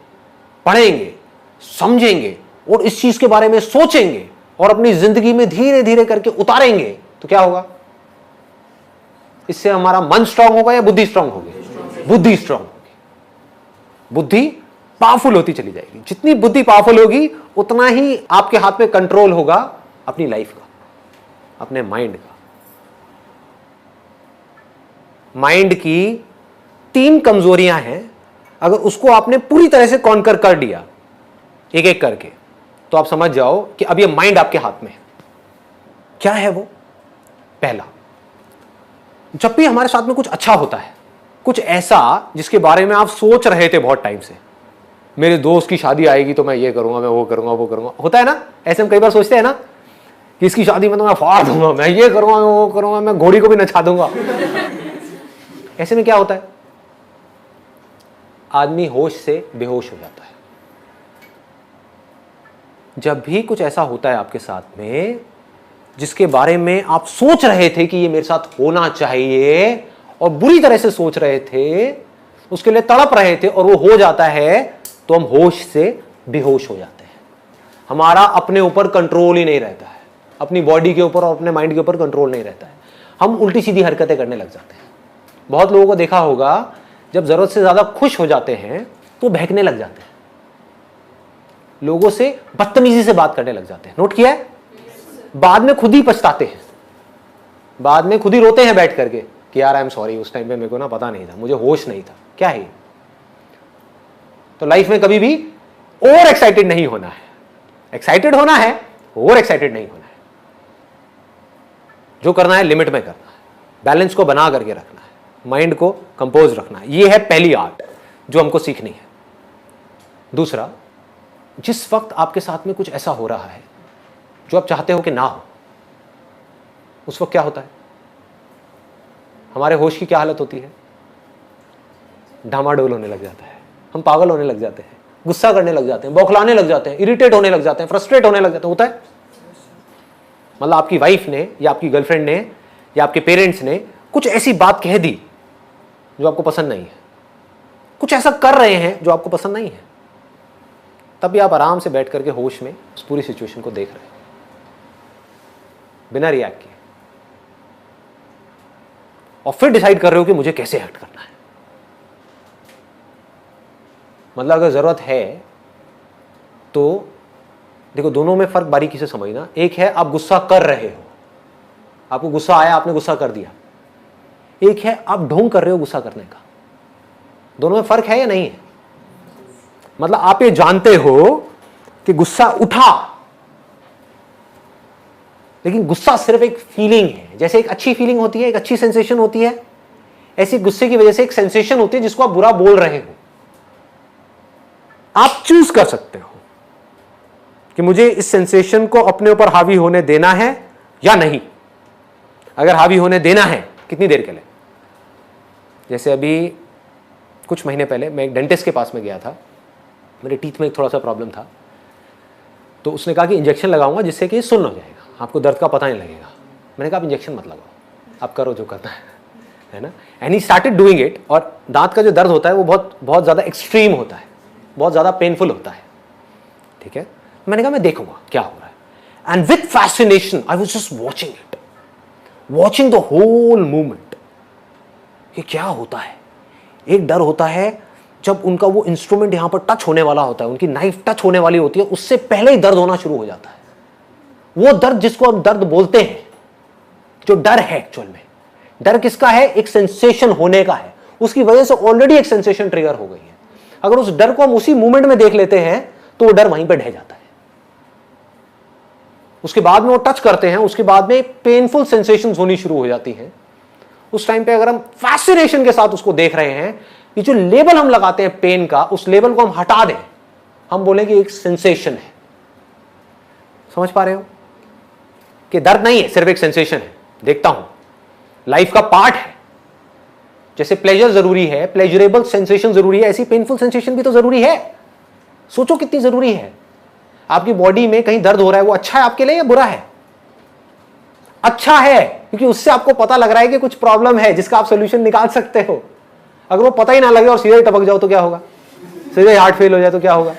पढ़ेंगे, समझेंगे और इस चीज के बारे में सोचेंगे और अपनी जिंदगी में धीरे धीरे करके उतारेंगे, तो क्या होगा? इससे हमारा मन स्ट्रांग होगा या बुद्धि स्ट्रांग होगी? बुद्धि स्ट्रांग होगी। बुद्धि पावरफुल होती चली जाएगी। जितनी बुद्धि पावरफुल होगी उतना ही आपके हाथ में कंट्रोल होगा अपनी लाइफ का, अपने माइंड का। माइंड की 3 कमजोरियां हैं, अगर उसको आपने पूरी तरह से कॉन्कर कर दिया एक एक करके, तो आप समझ जाओ कि अब ये माइंड आपके हाथ में है। क्या है वो? पहला, जब भी हमारे साथ में कुछ अच्छा होता है, कुछ ऐसा जिसके बारे में आप सोच रहे थे बहुत टाइम से, मेरे दोस्त की शादी आएगी तो मैं ये करूंगा, मैं वो करूंगा, वो करूंगा, होता है ना? ऐसे हम कई बार सोचते हैं ना कि इसकी शादी में तो मैं फाड़ दूंगा, मैं ये करूंगा, मैं वो करूंगा, मैं घोड़ी को भी नचा दूंगा। ऐसे में क्या होता है? आदमी होश से बेहोश हो जाता है। जब भी कुछ ऐसा होता है आपके साथ में जिसके बारे में आप सोच रहे थे कि ये मेरे साथ होना चाहिए और बुरी तरह से सोच रहे थे, उसके लिए तड़प रहे थे और वो हो जाता है, तो हम होश से बेहोश हो जाते हैं। हमारा अपने ऊपर कंट्रोल ही नहीं रहता है, अपनी बॉडी के ऊपर और अपने माइंड के ऊपर कंट्रोल नहीं रहता है। हम उल्टी सीधी हरकतें करने लग जाते हैं। बहुत लोगों को देखा होगा, जब जरूरत से ज्यादा खुश हो जाते हैं तो बहकने लग जाते हैं, लोगों से बदतमीजी से बात करने लग जाते हैं। नोट किया है? बाद में खुद ही पछताते हैं, बाद में खुद ही रोते हैं बैठ करके कि यार आई एम सॉरी, उस टाइम पे मेरे को ना पता नहीं था, मुझे होश नहीं था। क्या है? तो लाइफ में कभी भी ओवर एक्साइटेड नहीं होना है। एक्साइटेड होना है, ओवर एक्साइटेड नहीं होना है। जो करना है लिमिट में करना है, बैलेंस को बना करके रखना है, माइंड को कंपोज रखना है। यह है पहली आर्ट जो हमको सीखनी है। दूसरा, जिस वक्त आपके साथ में कुछ ऐसा हो रहा है जो आप चाहते हो कि ना हो, उस वक्त क्या होता है? हमारे होश की क्या हालत होती है? डामाडोल होने लग जाता है, हम पागल होने लग जाते हैं, गुस्सा करने लग जाते हैं, बौखलाने लग जाते हैं, इरिटेट होने लग जाते हैं, फ्रस्ट्रेट होने लग जाते हैं। होता है? मतलब आपकी वाइफ ने या आपकी गर्लफ्रेंड ने या आपके पेरेंट्स ने कुछ ऐसी बात कह दी जो आपको पसंद नहीं है, कुछ ऐसा कर रहे हैं जो आपको पसंद नहीं है, तब भी आप आराम से बैठ करके होश में उस पूरी सिचुएशन को देख रहे हैं बिना रिएक्ट किए, और फिर डिसाइड कर रहे हो कि मुझे कैसे एक्ट करना है। मतलब अगर जरूरत है तो देखो, दोनों में फर्क बारीकी से समझना। एक है आप गुस्सा कर रहे हो, आपको गुस्सा आया, आपने गुस्सा कर दिया। एक है आप ढोंग कर रहे हो गुस्सा करने का। दोनों में फर्क है या नहीं है? मतलब आप ये जानते हो कि गुस्सा उठा, लेकिन गुस्सा सिर्फ एक फीलिंग है। जैसे एक अच्छी फीलिंग होती है, एक अच्छी सेंसेशन होती है, ऐसी गुस्से की वजह से एक सेंसेशन होती है जिसको आप बुरा बोल रहे हो। आप चूज कर सकते हो कि मुझे इस सेंसेशन को अपने ऊपर हावी होने देना है या नहीं। अगर हावी होने देना है, कितनी देर के लिए? जैसे अभी कुछ महीने पहले मैं एक डेंटिस्ट के पास में गया था, मेरे टीथ में एक थोड़ा सा प्रॉब्लम था, तो उसने कहा कि इंजेक्शन लगाऊंगा जिससे कि सुन्न हो जाएगा, आपको दर्द का पता नहीं लगेगा। मैंने कहा आप इंजेक्शन मत लगाओ, आप करो जो करना है ना। And he started doing it. और दांत का जो दर्द होता है वो बहुत ज़्यादा एक्सट्रीम होता है, बहुत ज़्यादा पेनफुल होता है, ठीक है। मैंने कहा मैं देखूंगा क्या हो रहा है। And with fascination I was just watching it, watching the whole movement कि क्या होता है। एक डर होता है जब उनका वो इंस्ट्रूमेंट यहां पर टच होने वाला होता है, उनकी नाइफ टच होने वाली होती है, उससे पहले ही दर्द होना शुरू हो जाता है। वो दर्द जिसको हम दर्द बोलते हैं, जो डर है, एक्चुअल में डर किसका है? एक सेंसेशन होने का है। उसकी वजह से ऑलरेडी एक सेंसेशन ट्रिगर हो गई है। अगर उस डर को हम उसी मूवमेंट में देख लेते हैं तो वो डर वहीं पर ढह जाता है। उसके बाद में वो टच करते हैं, उसके बाद में पेनफुल सेंसेशंस होनी शुरू हो जाती हैं। उस टाइम पे अगर हम फैसिनेशन के साथ उसको देख रहे हैं, ये जो लेबल हम लगाते हैं पेन का, उस लेबल को हम हटा दें, हम बोलेंगे एक सेंसेशन है। समझ पा रहे हो कि दर्द नहीं है, सिर्फ एक सेंसेशन है। देखता हूं, लाइफ का पार्ट है। जैसे प्लेजर जरूरी है, प्लेजरेबल सेंसेशन जरूरी है, ऐसी पेनफुल सेंसेशन भी तो जरूरी है। सोचो कितनी जरूरी है। आपकी बॉडी में कहीं दर्द हो रहा है, वो अच्छा है आपके लिए या बुरा है? अच्छा है, क्योंकि उससे आपको पता लग रहा है कि कुछ प्रॉब्लम है जिसका आप सोल्यूशन निकाल सकते हो। अगर वो पता ही ना लगे और सीधे ही टपक जाओ तो क्या होगा, सीधे हार्ट फेल हो जाए तो क्या होगा।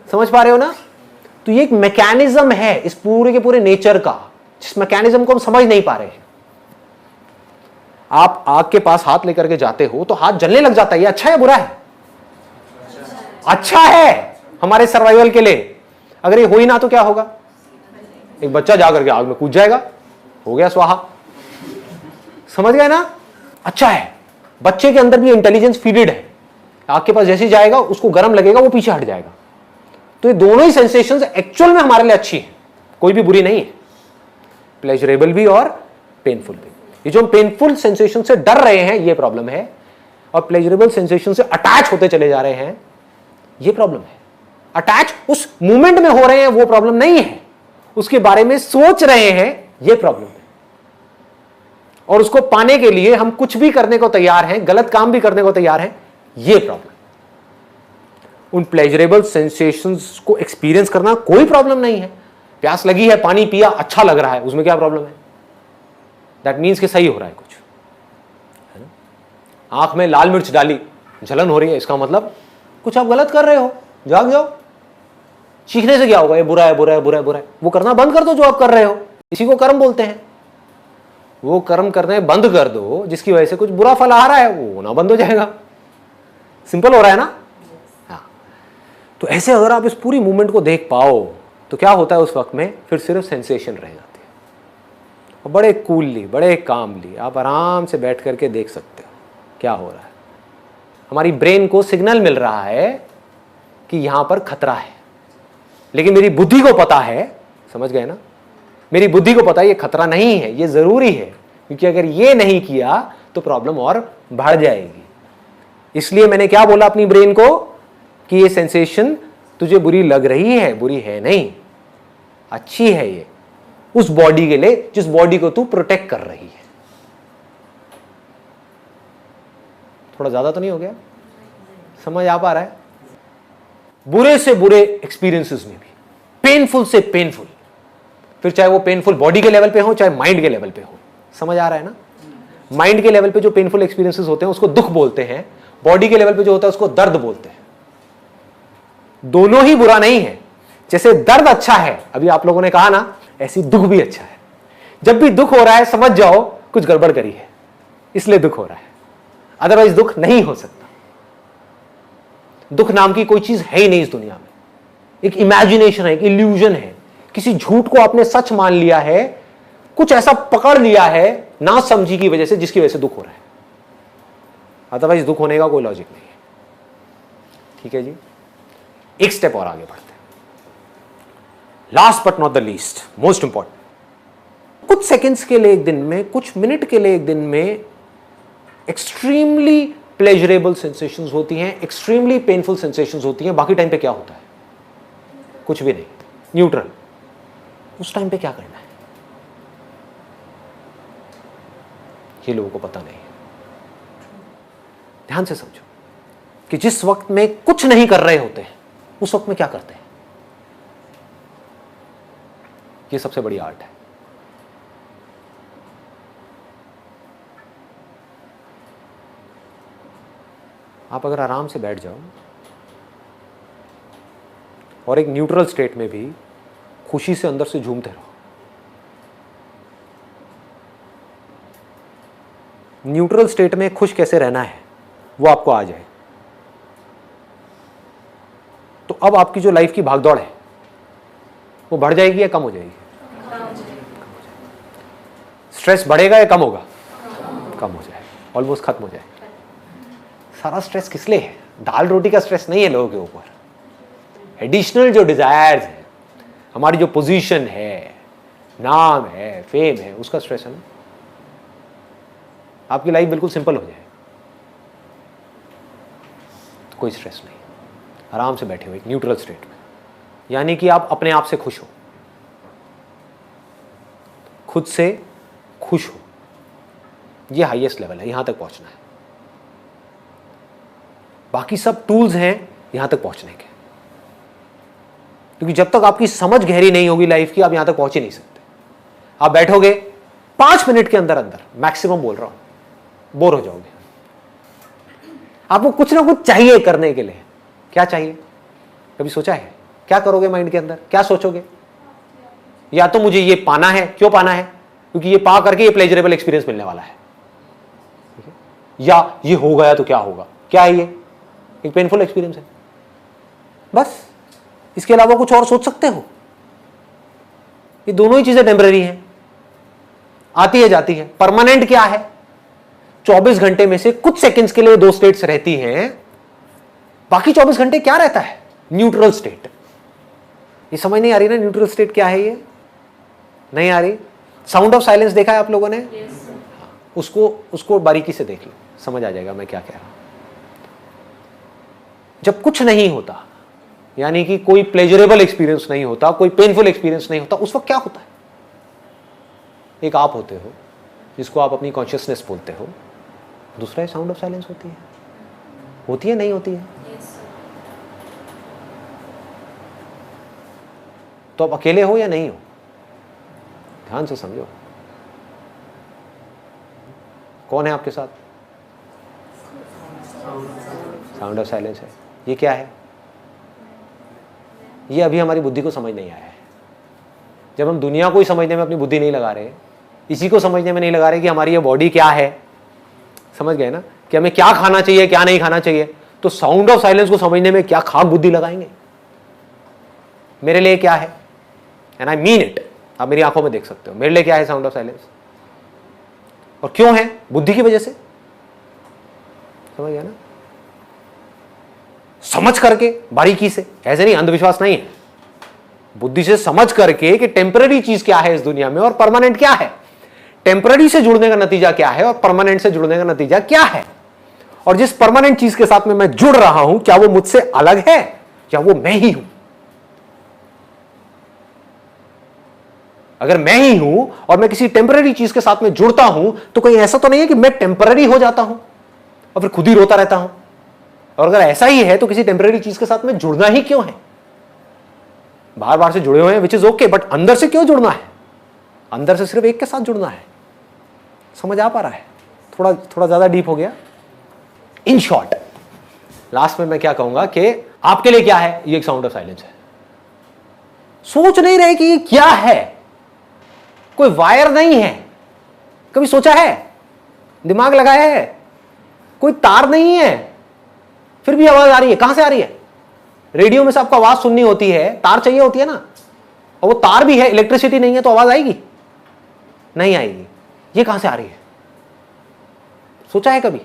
समझ पा रहे हो ना? तो ये एक मैकेनिज्म है इस पूरे के पूरे नेचर का, जिस मैकेनिज्म को हम समझ नहीं पा रहे हैं। आप आग के पास हाथ लेकर के जाते हो तो हाथ जलने लग जाता है, ये अच्छा है बुरा है? अच्छा है हमारे सर्वाइवल के लिए। अगर ये हो ही ना तो क्या होगा, एक बच्चा जाकर के आग में कूद जाएगा, हो गया स्वाहा। समझ गए ना? अच्छा है, बच्चे के अंदर भी इंटेलिजेंस फीडेड है, आग के पास जैसे जाएगा उसको गर्म लगेगा, वो पीछे हट जाएगा। तो ये दोनों ही सेंसेशंस एक्चुअल में हमारे लिए अच्छी है, कोई भी बुरी नहीं है, प्लेजरेबल भी और पेनफुल भी। ये जो हम पेनफुल सेंसेशन से डर रहे हैं ये प्रॉब्लम है, और प्लेजरेबल सेंसेशन से अटैच होते चले जा रहे हैं ये प्रॉब्लम है। अटैच उस मूवमेंट में हो रहे हैं वो प्रॉब्लम नहीं है, उसके बारे में सोच रहे हैं ये प्रॉब्लम है। और उसको पाने के लिए हम कुछ भी करने को तैयार हैं, गलत काम भी करने को तैयार हैं, ये प्रॉब्लम। उन प्लेजरेबल सेंसेशंस को एक्सपीरियंस करना कोई प्रॉब्लम नहीं है। प्यास लगी है, पानी पिया, अच्छा लग रहा है, उसमें क्या प्रॉब्लम है? दैट मीन्स कि सही हो रहा है कुछ, है ना? आंख में लाल मिर्च डाली, जलन हो रही है, इसका मतलब कुछ आप गलत कर रहे हो, जाग जाओ। सीखने से क्या होगा, ये बुरा है, बुरा है, बुरा है, बुरा है, वो करना बंद कर दो जो आप कर रहे हो। इसी को कर्म बोलते हैं। वो कर्म करने बंद कर दो जिसकी वजह से कुछ बुरा फल आ रहा है, वो होना बंद हो जाएगा। सिंपल हो रहा है ना? हाँ। तो ऐसे अगर आप इस पूरी मूवमेंट को देख पाओ तो क्या होता है उस वक्त में, फिर सिर्फ सेंसेशन रह जाती है। और बड़े कूलली, बड़े कामली आप आराम से बैठ करके देख सकते हो क्या हो रहा है। हमारी ब्रेन को सिग्नल मिल रहा है कि यहां पर खतरा है, लेकिन मेरी बुद्धि को पता है, समझ गए ना? मेरी बुद्धि को पता है ये खतरा नहीं है, ये जरूरी है, क्योंकि अगर ये नहीं किया तो प्रॉब्लम और बढ़ जाएगी। इसलिए मैंने क्या बोला अपनी ब्रेन को कि ये सेंसेशन तुझे बुरी लग रही है, बुरी है नहीं, अच्छी है ये उस बॉडी के लिए जिस बॉडी को तू प्रोटेक्ट कर रही है। थोड़ा ज्यादा तो नहीं हो गया? समझ आ पा रहा है? बुरे से बुरे एक्सपीरियंसेस में भी, पेनफुल से पेनफुल, फिर चाहे वो पेनफुल बॉडी के लेवल पे हो चाहे माइंड के लेवल पे हो। समझ आ रहा है ना? माइंड के लेवल पे जो पेनफुल एक्सपीरियंसेस होते हैं उसको दुख बोलते हैं, बॉडी के लेवल पे जो होता है उसको दर्द बोलते हैं। दोनों ही बुरा नहीं है। जैसे दर्द अच्छा है, अभी आप लोगों ने कहा ना, ऐसी दुख भी अच्छा है। जब भी दुख हो रहा है समझ जाओ कुछ गड़बड़ करी है, इसलिए दुख हो रहा है, अदरवाइज दुख नहीं हो सकता। दुख नाम की कोई चीज है ही नहीं इस दुनिया में। एक इमेजिनेशन है, एक इल्यूजन है, किसी झूठ को आपने सच मान लिया है, कुछ ऐसा पकड़ लिया है ना समझी की वजह से, जिसकी वजह से दुख हो रहा है, अदरवाइज दुख होने का कोई लॉजिक नहीं है। ठीक है जी, एक स्टेप और आगे बढ़ते हैं। Last but not the least, most important, कुछ सेकेंड्स के लिए एक दिन में, कुछ मिनट के लिए एक दिन में एक्सट्रीमली प्लेजरेबल सेंसेशंस होती हैं, एक्सट्रीमली पेनफुल सेंसेशंस होती हैं। बाकी टाइम पे क्या होता है? कुछ भी नहीं, न्यूट्रल। उस टाइम पे क्या करना है ये लोगों को पता नहीं है। ध्यान से समझो कि जिस वक्त में कुछ नहीं कर रहे होते हैं उस वक्त में क्या करते हैं। ये सबसे बड़ी आर्ट है। आप अगर आराम से बैठ जाओ और एक न्यूट्रल स्टेट में भी खुशी से अंदर से झूमते रहो। न्यूट्रल स्टेट में खुश कैसे रहना है वो आपको आ जाए, तो अब आपकी जो लाइफ की भागदौड़ है वो बढ़ जाएगी या कम हो जाएगी? स्ट्रेस बढ़ेगा या कम होगा? कम हो जाएगा, ऑलमोस्ट खत्म हो जाएगा। सारा स्ट्रेस किस लिए है? दाल रोटी का स्ट्रेस नहीं है लोगों के ऊपर। एडिशनल जो डिजायर्स है, हमारी जो पोजीशन है, नाम है, फेम है, उसका स्ट्रेस है ना। आपकी लाइफ बिल्कुल सिंपल हो जाए तो कोई स्ट्रेस नहीं, आराम से बैठे हो एक न्यूट्रल स्टेट में, यानी कि आप अपने आप से खुश हो, खुद से खुश हो। ये हाईएस्ट लेवल है, यहां तक पहुंचना है। बाकी सब टूल्स हैं यहां तक पहुंचने के, क्योंकि जब तक आपकी समझ गहरी नहीं होगी लाइफ की, आप यहां तक पहुंच ही नहीं सकते। आप बैठोगे, 5 मिनट के अंदर अंदर मैक्सिमम बोल रहा हूं, बोर हो जाओगे। आपको कुछ ना कुछ चाहिए करने के लिए। क्या चाहिए? कभी सोचा है? क्या करोगे माइंड के अंदर? क्या सोचोगे? या तो मुझे ये पाना है। क्यों पाना है? क्योंकि ये पा करके ये प्लेजरेबल एक्सपीरियंस मिलने वाला है। या ये हो गया तो क्या होगा? क्या है ये? एक पेनफुल एक्सपीरियंस है, बस। इसके अलावा कुछ और सोच सकते हो? ये दोनों ही चीजें टेम्पररी हैं, आती है जाती है। परमानेंट क्या है? 24 घंटे में से कुछ सेकंड्स के लिए 2 स्टेट्स रहती हैं, बाकी 24 घंटे क्या रहता है? Neutral state. ये समझ नहीं आ रही ना न्यूट्रल स्टेट क्या है? ये नहीं आ रही। साउंड ऑफ साइलेंस देखा है आप लोगों ने? उसको बारीकी से देख लो, समझ आ जाएगा मैं क्या कह रहा हूं। जब कुछ नहीं होता, यानी कि कोई प्लेजरेबल एक्सपीरियंस नहीं होता, कोई पेनफुल एक्सपीरियंस नहीं होता, उस वक्त क्या होता है? एक आप होते हो जिसको आप अपनी कॉन्शियसनेस बोलते हो, दूसरा है साउंड ऑफ साइलेंस होती है। होती है नहीं होती है? तो आप अकेले हो या नहीं हो? ध्यान से समझो, कौन है आपके साथ? साउंड ऑफ साइलेंस है। ये क्या है? ये अभी हमारी बुद्धि को समझ नहीं आया है। जब हम दुनिया को ही समझने में अपनी बुद्धि नहीं लगा रहे, इसी को समझने में नहीं लगा रहे कि हमारी ये बॉडी क्या है, समझ गए ना, कि हमें क्या खाना चाहिए क्या नहीं खाना चाहिए, तो साउंड ऑफ साइलेंस को समझने में क्या खाक बुद्धि लगाएंगे? मेरे लिए क्या है, एंड आई मीन इट, आप मेरी आंखों में देख सकते हो, मेरे लिए क्या है साउंड ऑफ साइलेंस, और क्यों है? बुद्धि की वजह से। समझ गया ना? समझ करके बारीकी से, ऐसे नहीं, अंधविश्वास नहीं है, बुद्धि से समझ करके कि टेम्पररी चीज क्या है इस दुनिया में और परमानेंट क्या है, टेम्पररी से जुड़ने का नतीजा क्या है और परमानेंट से जुड़ने का नतीजा क्या है, और जिस परमानेंट चीज के साथ में मैं जुड़ रहा हूं क्या वो मुझसे अलग है या वो मैं ही हूं। अगर मैं ही हूं और मैं किसी टेम्पररी चीज के साथ में जुड़ता हूं तो कहीं ऐसा तो नहीं है कि मैं टेम्पररी हो जाता हूं और फिर खुद ही रोता रहता हूं। और अगर ऐसा ही है तो किसी टेम्पररी चीज के साथ में जुड़ना ही क्यों है? बार बार से जुड़े हुए हैं विच इज ओके, बट अंदर से क्यों जुड़ना है? अंदर से सिर्फ एक के साथ जुड़ना है। समझ आ पा रहा है? थोड़ा ज्यादा डीप हो गया। इन शॉर्ट लास्ट में मैं क्या कहूंगा कि आपके लिए क्या है? ये एक साउंड ऑफ साइलेंस है। सोच नहीं रहे कि ये क्या है, कोई वायर नहीं है। कभी सोचा है? दिमाग लगाया है? कोई तार नहीं है, फिर भी आवाज आ रही है। कहां से आ रही है? रेडियो में से आपको आवाज सुननी होती है, तार चाहिए होती है ना, और वो तार भी है, इलेक्ट्रिसिटी नहीं है तो आवाज आएगी? नहीं आएगी। ये कहां से आ रही है? सोचा है कभी?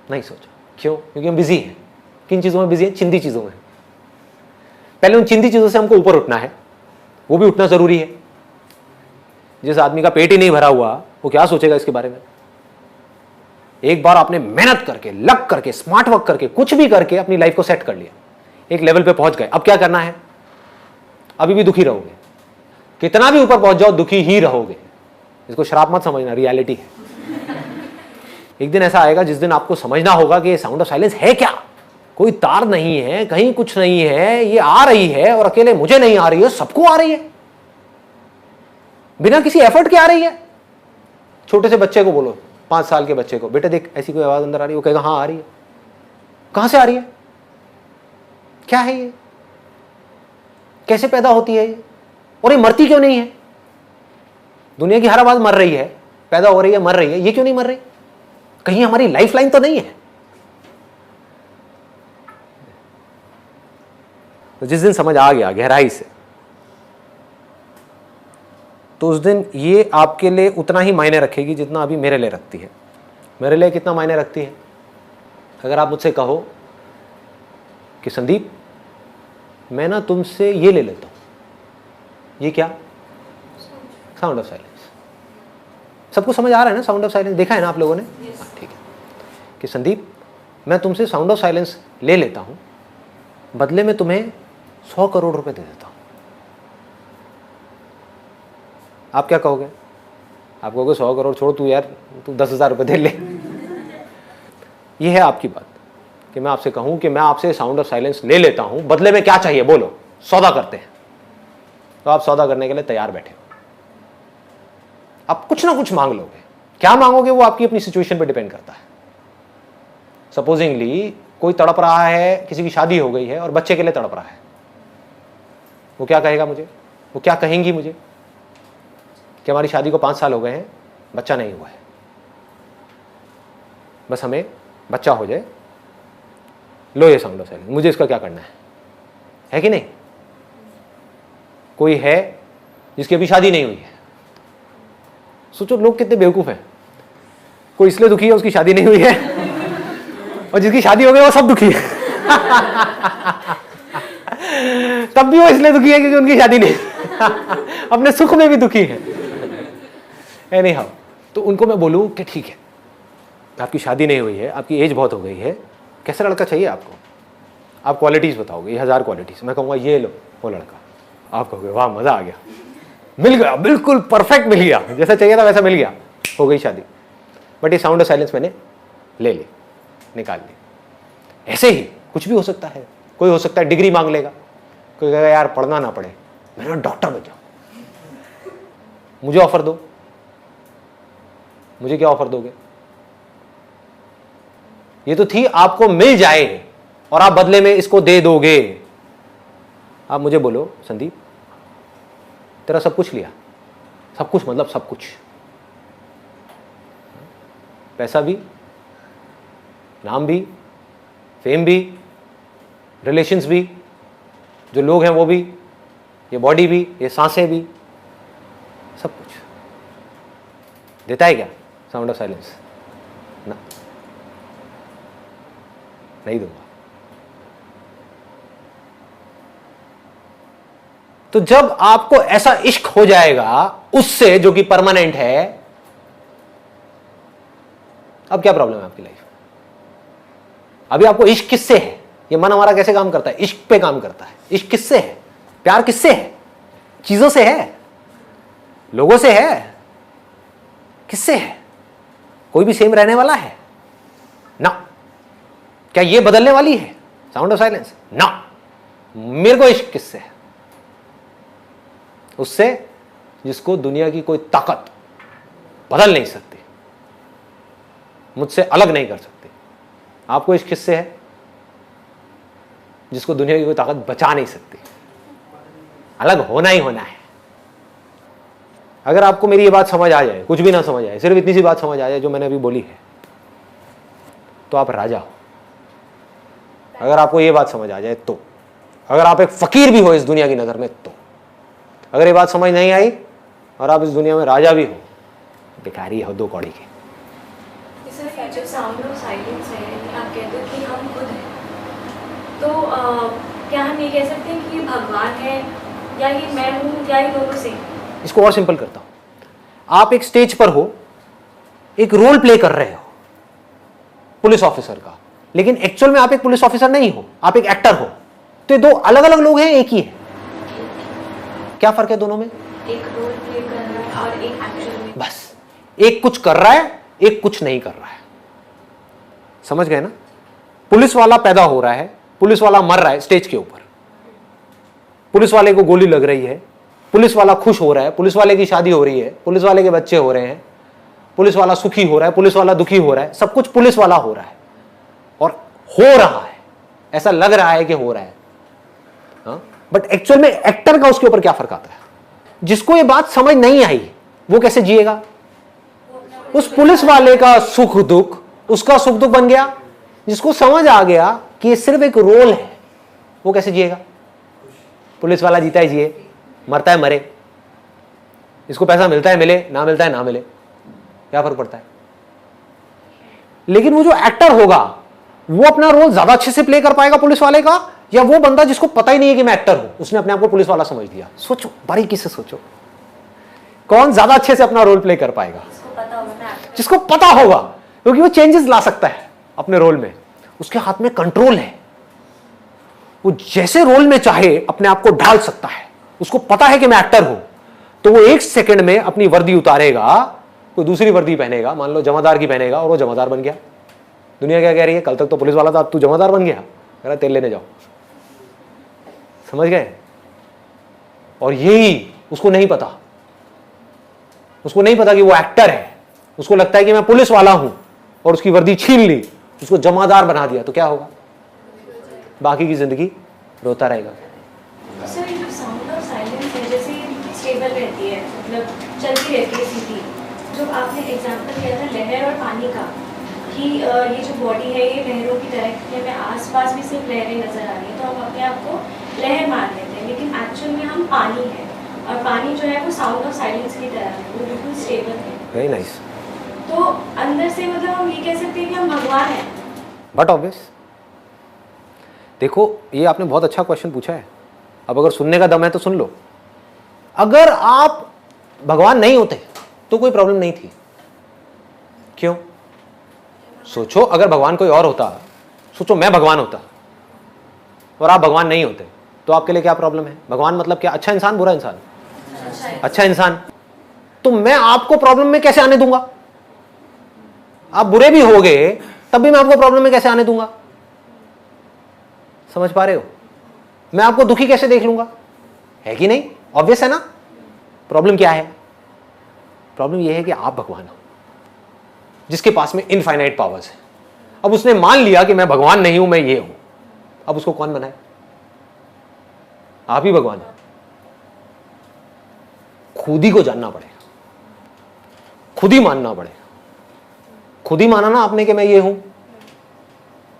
नहीं सोचा। क्यों? क्योंकि हम बिजी हैं। किन चीजों में बिजी हैं? चिंदी चीजों में। पहले उन चिंदी चीजों से हमको ऊपर उठना है, वो भी उठना जरूरी है। जिस आदमी का पेट ही नहीं भरा हुआ वो क्या सोचेगा इसके बारे में? एक बार आपने मेहनत करके, लग करके, स्मार्ट वर्क करके, कुछ भी करके अपनी लाइफ को सेट कर लिया, एक लेवल पे पहुंच गए, अब क्या करना है? अभी भी दुखी रहोगे, कितना भी ऊपर पहुंच जाओ दुखी ही रहोगे। इसको श्राप मत समझना, रियलिटी है। एक दिन ऐसा आएगा जिस दिन आपको समझना होगा कि ये साउंड ऑफ साइलेंस है क्या। कोई तार नहीं है, कहीं कुछ नहीं है, ये आ रही है और अकेले मुझे नहीं आ रही है, सबको आ रही है, बिना किसी एफर्ट के आ रही है। छोटे से बच्चे को बोलो, 5 साल के बच्चे को, बेटा देख ऐसी कोई आवाज अंदर आ रही है, वो कहेगा हाँ आ रही है। कहां से आ रही है? क्या है ये? कैसे पैदा होती है ये? और ये मरती क्यों नहीं है? दुनिया की हर आवाज मर रही है, पैदा हो रही है, मर रही है, ये क्यों नहीं मर रही? कहीं हमारी लाइफ लाइन तो नहीं है? तो जिस दिन समझ आ गया गहराई से, तो उस दिन ये आपके लिए उतना ही मायने रखेगी जितना अभी मेरे लिए रखती है। मेरे लिए कितना मायने रखती है? अगर आप मुझसे कहो कि संदीप मैं ना तुमसे ये ले लेता हूं, ये क्या? Sound of silence. सबको समझ आ रहा है ना साउंड ऑफ साइलेंस? देखा है ना आप लोगों ने? हाँ, ठीक है। कि संदीप मैं तुमसे साउंड ऑफ साइलेंस ले लेता हूं, बदले में तुम्हें 100 करोड़ रुपए दे देता हूं। आप क्या कहोगे? आप कहोगे 100 करोड़ छोड़, तू यार तू 10,000 रुपए दे ले। ये है आपकी बात कि मैं आपसे कहूं कि मैं आपसे साउंड ऑफ साइलेंस ले लेता हूं, बदले में क्या चाहिए बोलो, सौदा करते हैं। तो आप सौदा करने के लिए तैयार बैठे हो। आप कुछ ना कुछ मांग लोगे। क्या मांगोगे वो आपकी अपनी सिचुएशन पे डिपेंड करता है। सपोजिंगली कोई तड़प रहा है, किसी की शादी हो गई है और बच्चे के लिए तड़प रहा है, वो क्या कहेगा मुझे, वो क्या कहेंगी मुझे कि हमारी शादी को 5 साल हो गए हैं, बच्चा नहीं हुआ है, बस हमें बच्चा हो जाए, लो ये साउंड ऑफ साइलेंस, मुझे इसका क्या करना है कि नहीं? कोई है जिसकी अभी शादी नहीं हुई है, सोचो लोग कितने बेवकूफ हैं। कोई इसलिए दुखी है उसकी शादी नहीं हुई है, और जिसकी शादी हो गई वो सब दुखी है। तब भी वो इसलिए दुखी है क्योंकि उनकी शादी नहीं, अपने सुख में भी दुखी है। एनी हाउ, तो उनको मैं बोलूं कि ठीक है, आपकी शादी नहीं हुई है, आपकी एज बहुत हो गई है, कैसा लड़का चाहिए आपको? आप क्वालिटीज बताओगे, ये 1000 क्वालिटीज, मैं कहूँगा ये लो वो लड़का, आप कहोगे वाह मजा आ गया, मिल गया, बिल्कुल परफेक्ट मिल गया, जैसा चाहिए था वैसा मिल गया, हो गई शादी। बट ये साउंड ऑफ साइलेंस मैंने ले ली, निकाल ली। ऐसे ही कुछ भी हो सकता है। कोई हो सकता है डिग्री मांग लेगा, कोई कहेगा यार पढ़ना ना पड़े, मैं डॉक्टर बन जाऊं, मुझे ऑफर दो। मुझे क्या ऑफर दोगे? ये तो थी आपको मिल जाए और आप बदले में इसको दे दोगे। आप मुझे बोलो संदीप, तेरा सब कुछ लिया, सब कुछ मतलब सब कुछ, पैसा भी, नाम भी, फेम भी, रिलेशंस भी, जो लोग हैं वो भी, ये बॉडी भी, ये सांसें भी, सब कुछ देता है क्या साउंड ऑफ साइलेंस? ना, नहीं दूंगा। तो जब आपको ऐसा इश्क हो जाएगा उससे जो कि परमानेंट है, अब क्या प्रॉब्लम है आपकी लाइफ? अभी आपको इश्क किससे है? ये मन हमारा कैसे काम करता है? इश्क पे काम करता है। इश्क किससे है? प्यार किससे है? चीजों से है, लोगों से है, किससे है? कोई भी सेम रहने वाला है ना? क्या ये बदलने वाली है साउंड ऑफ साइलेंस? ना। मेरे को इश्क किससे है? उससे जिसको दुनिया की कोई ताकत बदल नहीं सकती, मुझसे अलग नहीं कर सकती। आपको इश्क किससे है? जिसको दुनिया की कोई ताकत बचा नहीं सकती। अलग होना ही होना है। अगर आपको मेरी ये बात समझ आ जाए, कुछ भी ना समझ आए, सिर्फ इतनी सी बात समझ आ जाए जो मैंने अभी बोली है, तो आप राजा हो। अगर आपको ये बात समझ आ जाए तो, अगर आप एक फकीर भी हो इस दुनिया की नजर में तो, अगर ये बात समझ नहीं आई और आप इस दुनिया में राजा भी हो, भिखारी हो 2 कौड़ी के। सर जो साउंड ऑफ साइलेंस है, आप कहते हो कि हम खुद हैं, तो क्या हम ये कह सकते हैं कि ये भगवान है, या ये मैं हूँ, या ये दोनों से? इसको और सिंपल करता हूं। आप एक स्टेज पर हो, एक रोल प्ले कर रहे हो पुलिस ऑफिसर का, लेकिन एक्चुअल में आप एक पुलिस ऑफिसर नहीं हो, आप एक एक्टर हो। तो ये 2 अलग अलग लोग हैं, एक ही है। क्या फर्क है दोनों में? एक रोल प्ले कर रहा है और एक एक्चुअल में। बस, एक कुछ कर रहा है, एक कुछ नहीं कर रहा है। समझ गए ना? पुलिस वाला पैदा हो रहा है, पुलिस वाला मर रहा है स्टेज के ऊपर, पुलिस वाले को गोली लग रही है, पुलिस वाला खुश हो रहा है, पुलिस वाले की शादी हो रही है, पुलिस वाले के बच्चे हो रहे हैं, पुलिस वाला सुखी हो रहा है, पुलिस वाला दुखी हो रहा है, सब कुछ पुलिस वाला हो रहा है। और हो रहा है, ऐसा लग रहा है कि हो रहा है, बट एक्चुअल में एक्टर का उसके ऊपर क्या फर्क आता है? जिसको ये बात समझ नहीं आई वो कैसे जिएगा? उस पुलिस वाले का सुख दुख उसका सुख दुख बन गया। जिसको समझ आ गया कि ये सिर्फ एक रोल है, वो कैसे जिएगा? पुलिस वाला जीता है जिए, मरता है मरे, इसको पैसा मिलता है मिले, ना मिलता है ना मिले, क्या फर्क पड़ता है? लेकिन वो जो एक्टर होगा वो अपना रोल ज्यादा अच्छे से प्ले कर पाएगा पुलिस वाले का, या वो बंदा जिसको पता ही नहीं है कि मैं एक्टर हूं, उसने अपने आप को पुलिस वाला समझ लिया? सोचो, बारीकी से सोचो, कौन ज्यादा अच्छे से अपना रोल प्ले कर पाएगा? जिसको पता होगा, क्योंकि वो चेंजेस ला सकता है अपने रोल में, उसके हाथ में कंट्रोल है, वो जैसे रोल में चाहे अपने आप को ढाल सकता है। उसको पता है कि मैं एक्टर हूं, तो वो 1 सेकंड में अपनी वर्दी उतारेगा, कोई दूसरी वर्दी पहनेगा, मान लो जमादार की पहनेगा, और वो जमादार बन गया। दुनिया क्या कह रही है? कल तक तो पुलिस वाला था, अब तू जमादार बन गया, कह रहा तेल लेने जाओ। समझ गए? और यही उसको नहीं पता, उसको नहीं पता कि वो एक्टर है, उसको लगता है कि मैं पुलिस वाला हूं और उसकी वर्दी छीन ली, उसको जमादार बना दिया, तो क्या होगा? बाकी की जिंदगी रोता रहेगा। सर ये जो साउंड ऑफ साइलेंस है, जैसे ये बिल्कुल स्टेबल रहती है, मतलब चलती रहती है सीधी, जो आपने एग्जांपल दिया था लहर और पानी का, कि ये जो बॉडी है ये लहरों की तरह है, हमें आसपास भी सिर्फ लहरें नज़र आ रही हैं तो हम अपने आप को लहर मान लेते हैं, लेकिन एक्चुअल में हम पानी है, और पानी जो है वो साउंड ऑफ साइलेंस की तरह है, वो बिल्कुल स्टेबल है। Very nice. तो अंदर से मतलब हम ये कह सकते हैं कि हम भगवान हैं। बट ऑब्वियस, देखो ये आपने बहुत अच्छा क्वेश्चन पूछा है। अब अगर सुनने का दम है तो सुन लो। अगर आप भगवान नहीं होते तो कोई प्रॉब्लम नहीं थी। क्यों? सोचो, अगर भगवान कोई और होता, सोचो मैं भगवान होता और आप भगवान नहीं होते, तो आपके लिए क्या प्रॉब्लम है? भगवान मतलब क्या? अच्छा इंसान, बुरा इंसान? अच्छा इंसान। तो मैं आपको प्रॉब्लम में कैसे आने दूंगा? आप बुरे भी हो गए तब भी मैं आपको प्रॉब्लम में कैसे आने दूंगा? समझ पा रहे हो? मैं आपको दुखी कैसे देख लूंगा? है कि नहीं? ऑब्वियस है ना। प्रॉब्लम क्या है? प्रॉब्लम यह है कि आप भगवान हो जिसके पास में इनफाइनाइट पावर्स है। अब उसने मान लिया कि मैं भगवान नहीं हूं, मैं ये हूं। अब उसको कौन बनाए? आप ही भगवान हो। खुद ही को जानना पड़ेगा, खुद ही मानना पड़ेगा। खुद ही माना ना आपने कि मैं ये हूं,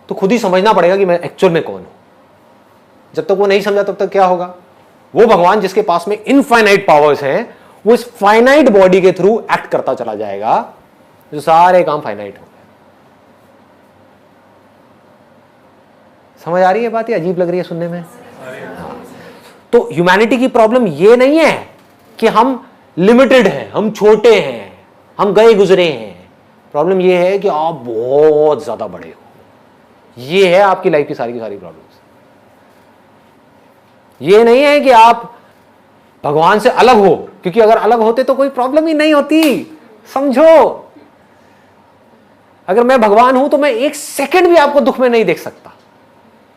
तो खुद ही समझना पड़ेगा कि मैं एक्चुअल में कौन हूं। जब तक वो नहीं समझा तब तक क्या होगा? वो भगवान जिसके पास में इनफाइनाइट पावर्स हैं, वो इस फाइनाइट बॉडी के थ्रू एक्ट करता चला जाएगा, जो सारे काम फाइनाइट हो गए। समझ आ रही है बात? ये अजीब लग रही है सुनने में? हाँ। तो ह्यूमैनिटी की प्रॉब्लम ये नहीं है कि हम लिमिटेड हैं, हम छोटे हैं, हम गए गुजरे हैं। प्रॉब्लम ये है कि आप बहुत ज्यादा बड़े हो। ये है आपकी लाइफ की सारी प्रॉब्लम्स। ये नहीं है कि आप भगवान से अलग हो, क्योंकि अगर अलग होते तो कोई प्रॉब्लम ही नहीं होती। समझो, अगर मैं भगवान हूं तो मैं एक सेकंड भी आपको दुख में नहीं देख सकता।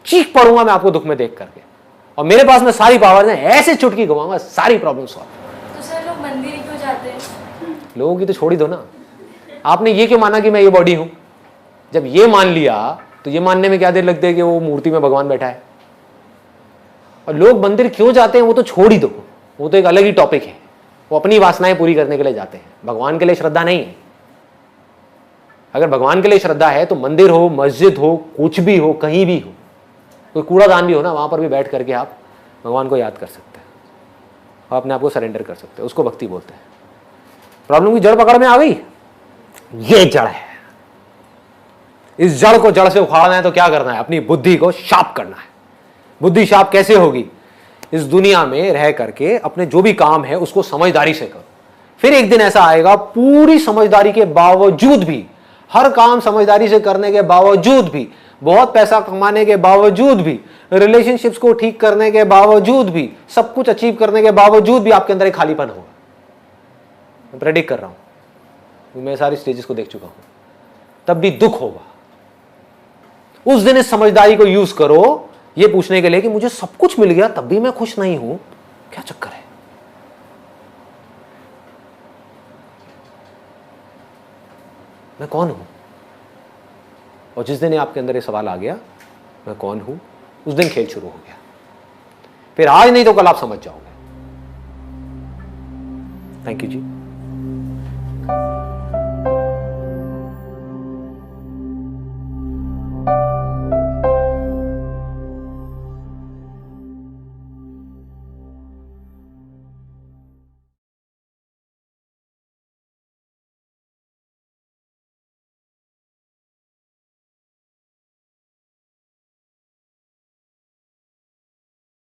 चीख पड़ूंगा मैं आपको दुख में देख करके, और मेरे पास में सारी पावर है, ऐसे चुटकी घुमाऊंगा, सारी प्रॉब्लम सॉल्व। तो सर लोग मंदिर ही क्यों जाते हैं? लोगों की तो छोड़ ही दो ना। आपने ये क्यों माना कि मैं ये बॉडी हूं? जब ये मान लिया तो ये मानने में क्या देर लगती है कि वो मूर्ति में भगवान बैठा है। और लोग मंदिर क्यों जाते हैं वो तो छोड़ ही दो, वो तो एक अलग ही टॉपिक है। वो अपनी वासनाएं पूरी करने के लिए जाते हैं, भगवान के लिए श्रद्धा नहीं है। अगर भगवान के लिए श्रद्धा है तो मंदिर हो, मस्जिद हो, कुछ भी हो, कहीं भी हो, कोई कूड़ादान भी हो ना, वहां पर भी बैठ करके आप भगवान को याद कर सकते हैं और अपने आप को सरेंडर कर सकते हैं। उसको भक्ति बोलते हैं। प्रॉब्लम की जड़ पकड़ में आ गई। ये जड़ है, इस जड़ को जड़ से उखाड़ना है तो क्या करना है? अपनी बुद्धि को शार्प करना है। बुद्धि शार्प कैसे होगी? इस दुनिया में रह करके अपने जो भी काम है उसको समझदारी से करो। फिर एक दिन ऐसा आएगा, पूरी समझदारी के बावजूद भी, हर काम समझदारी से करने के बावजूद भी, बहुत पैसा कमाने के बावजूद भी, रिलेशनशिप्स को ठीक करने के बावजूद भी, सब कुछ अचीव करने के बावजूद भी आपके अंदर एक खालीपन होगा। मैं प्रेडिक्ट कर रहा हूं, मैं सारी स्टेजेस को देख चुका हूं। तब भी दुख होगा। उस दिन इस समझदारी को यूज करो ये पूछने के लिए कि मुझे सब कुछ मिल गया तब भी मैं खुश नहीं हूं, क्या चक्कर है? मैं कौन हूं? और जिस दिन आपके अंदर ये सवाल आ गया, मैं कौन हूं, उस दिन खेल शुरू हो गया। फिर आज नहीं तो कल आप समझ जाओगे। Thank you ji.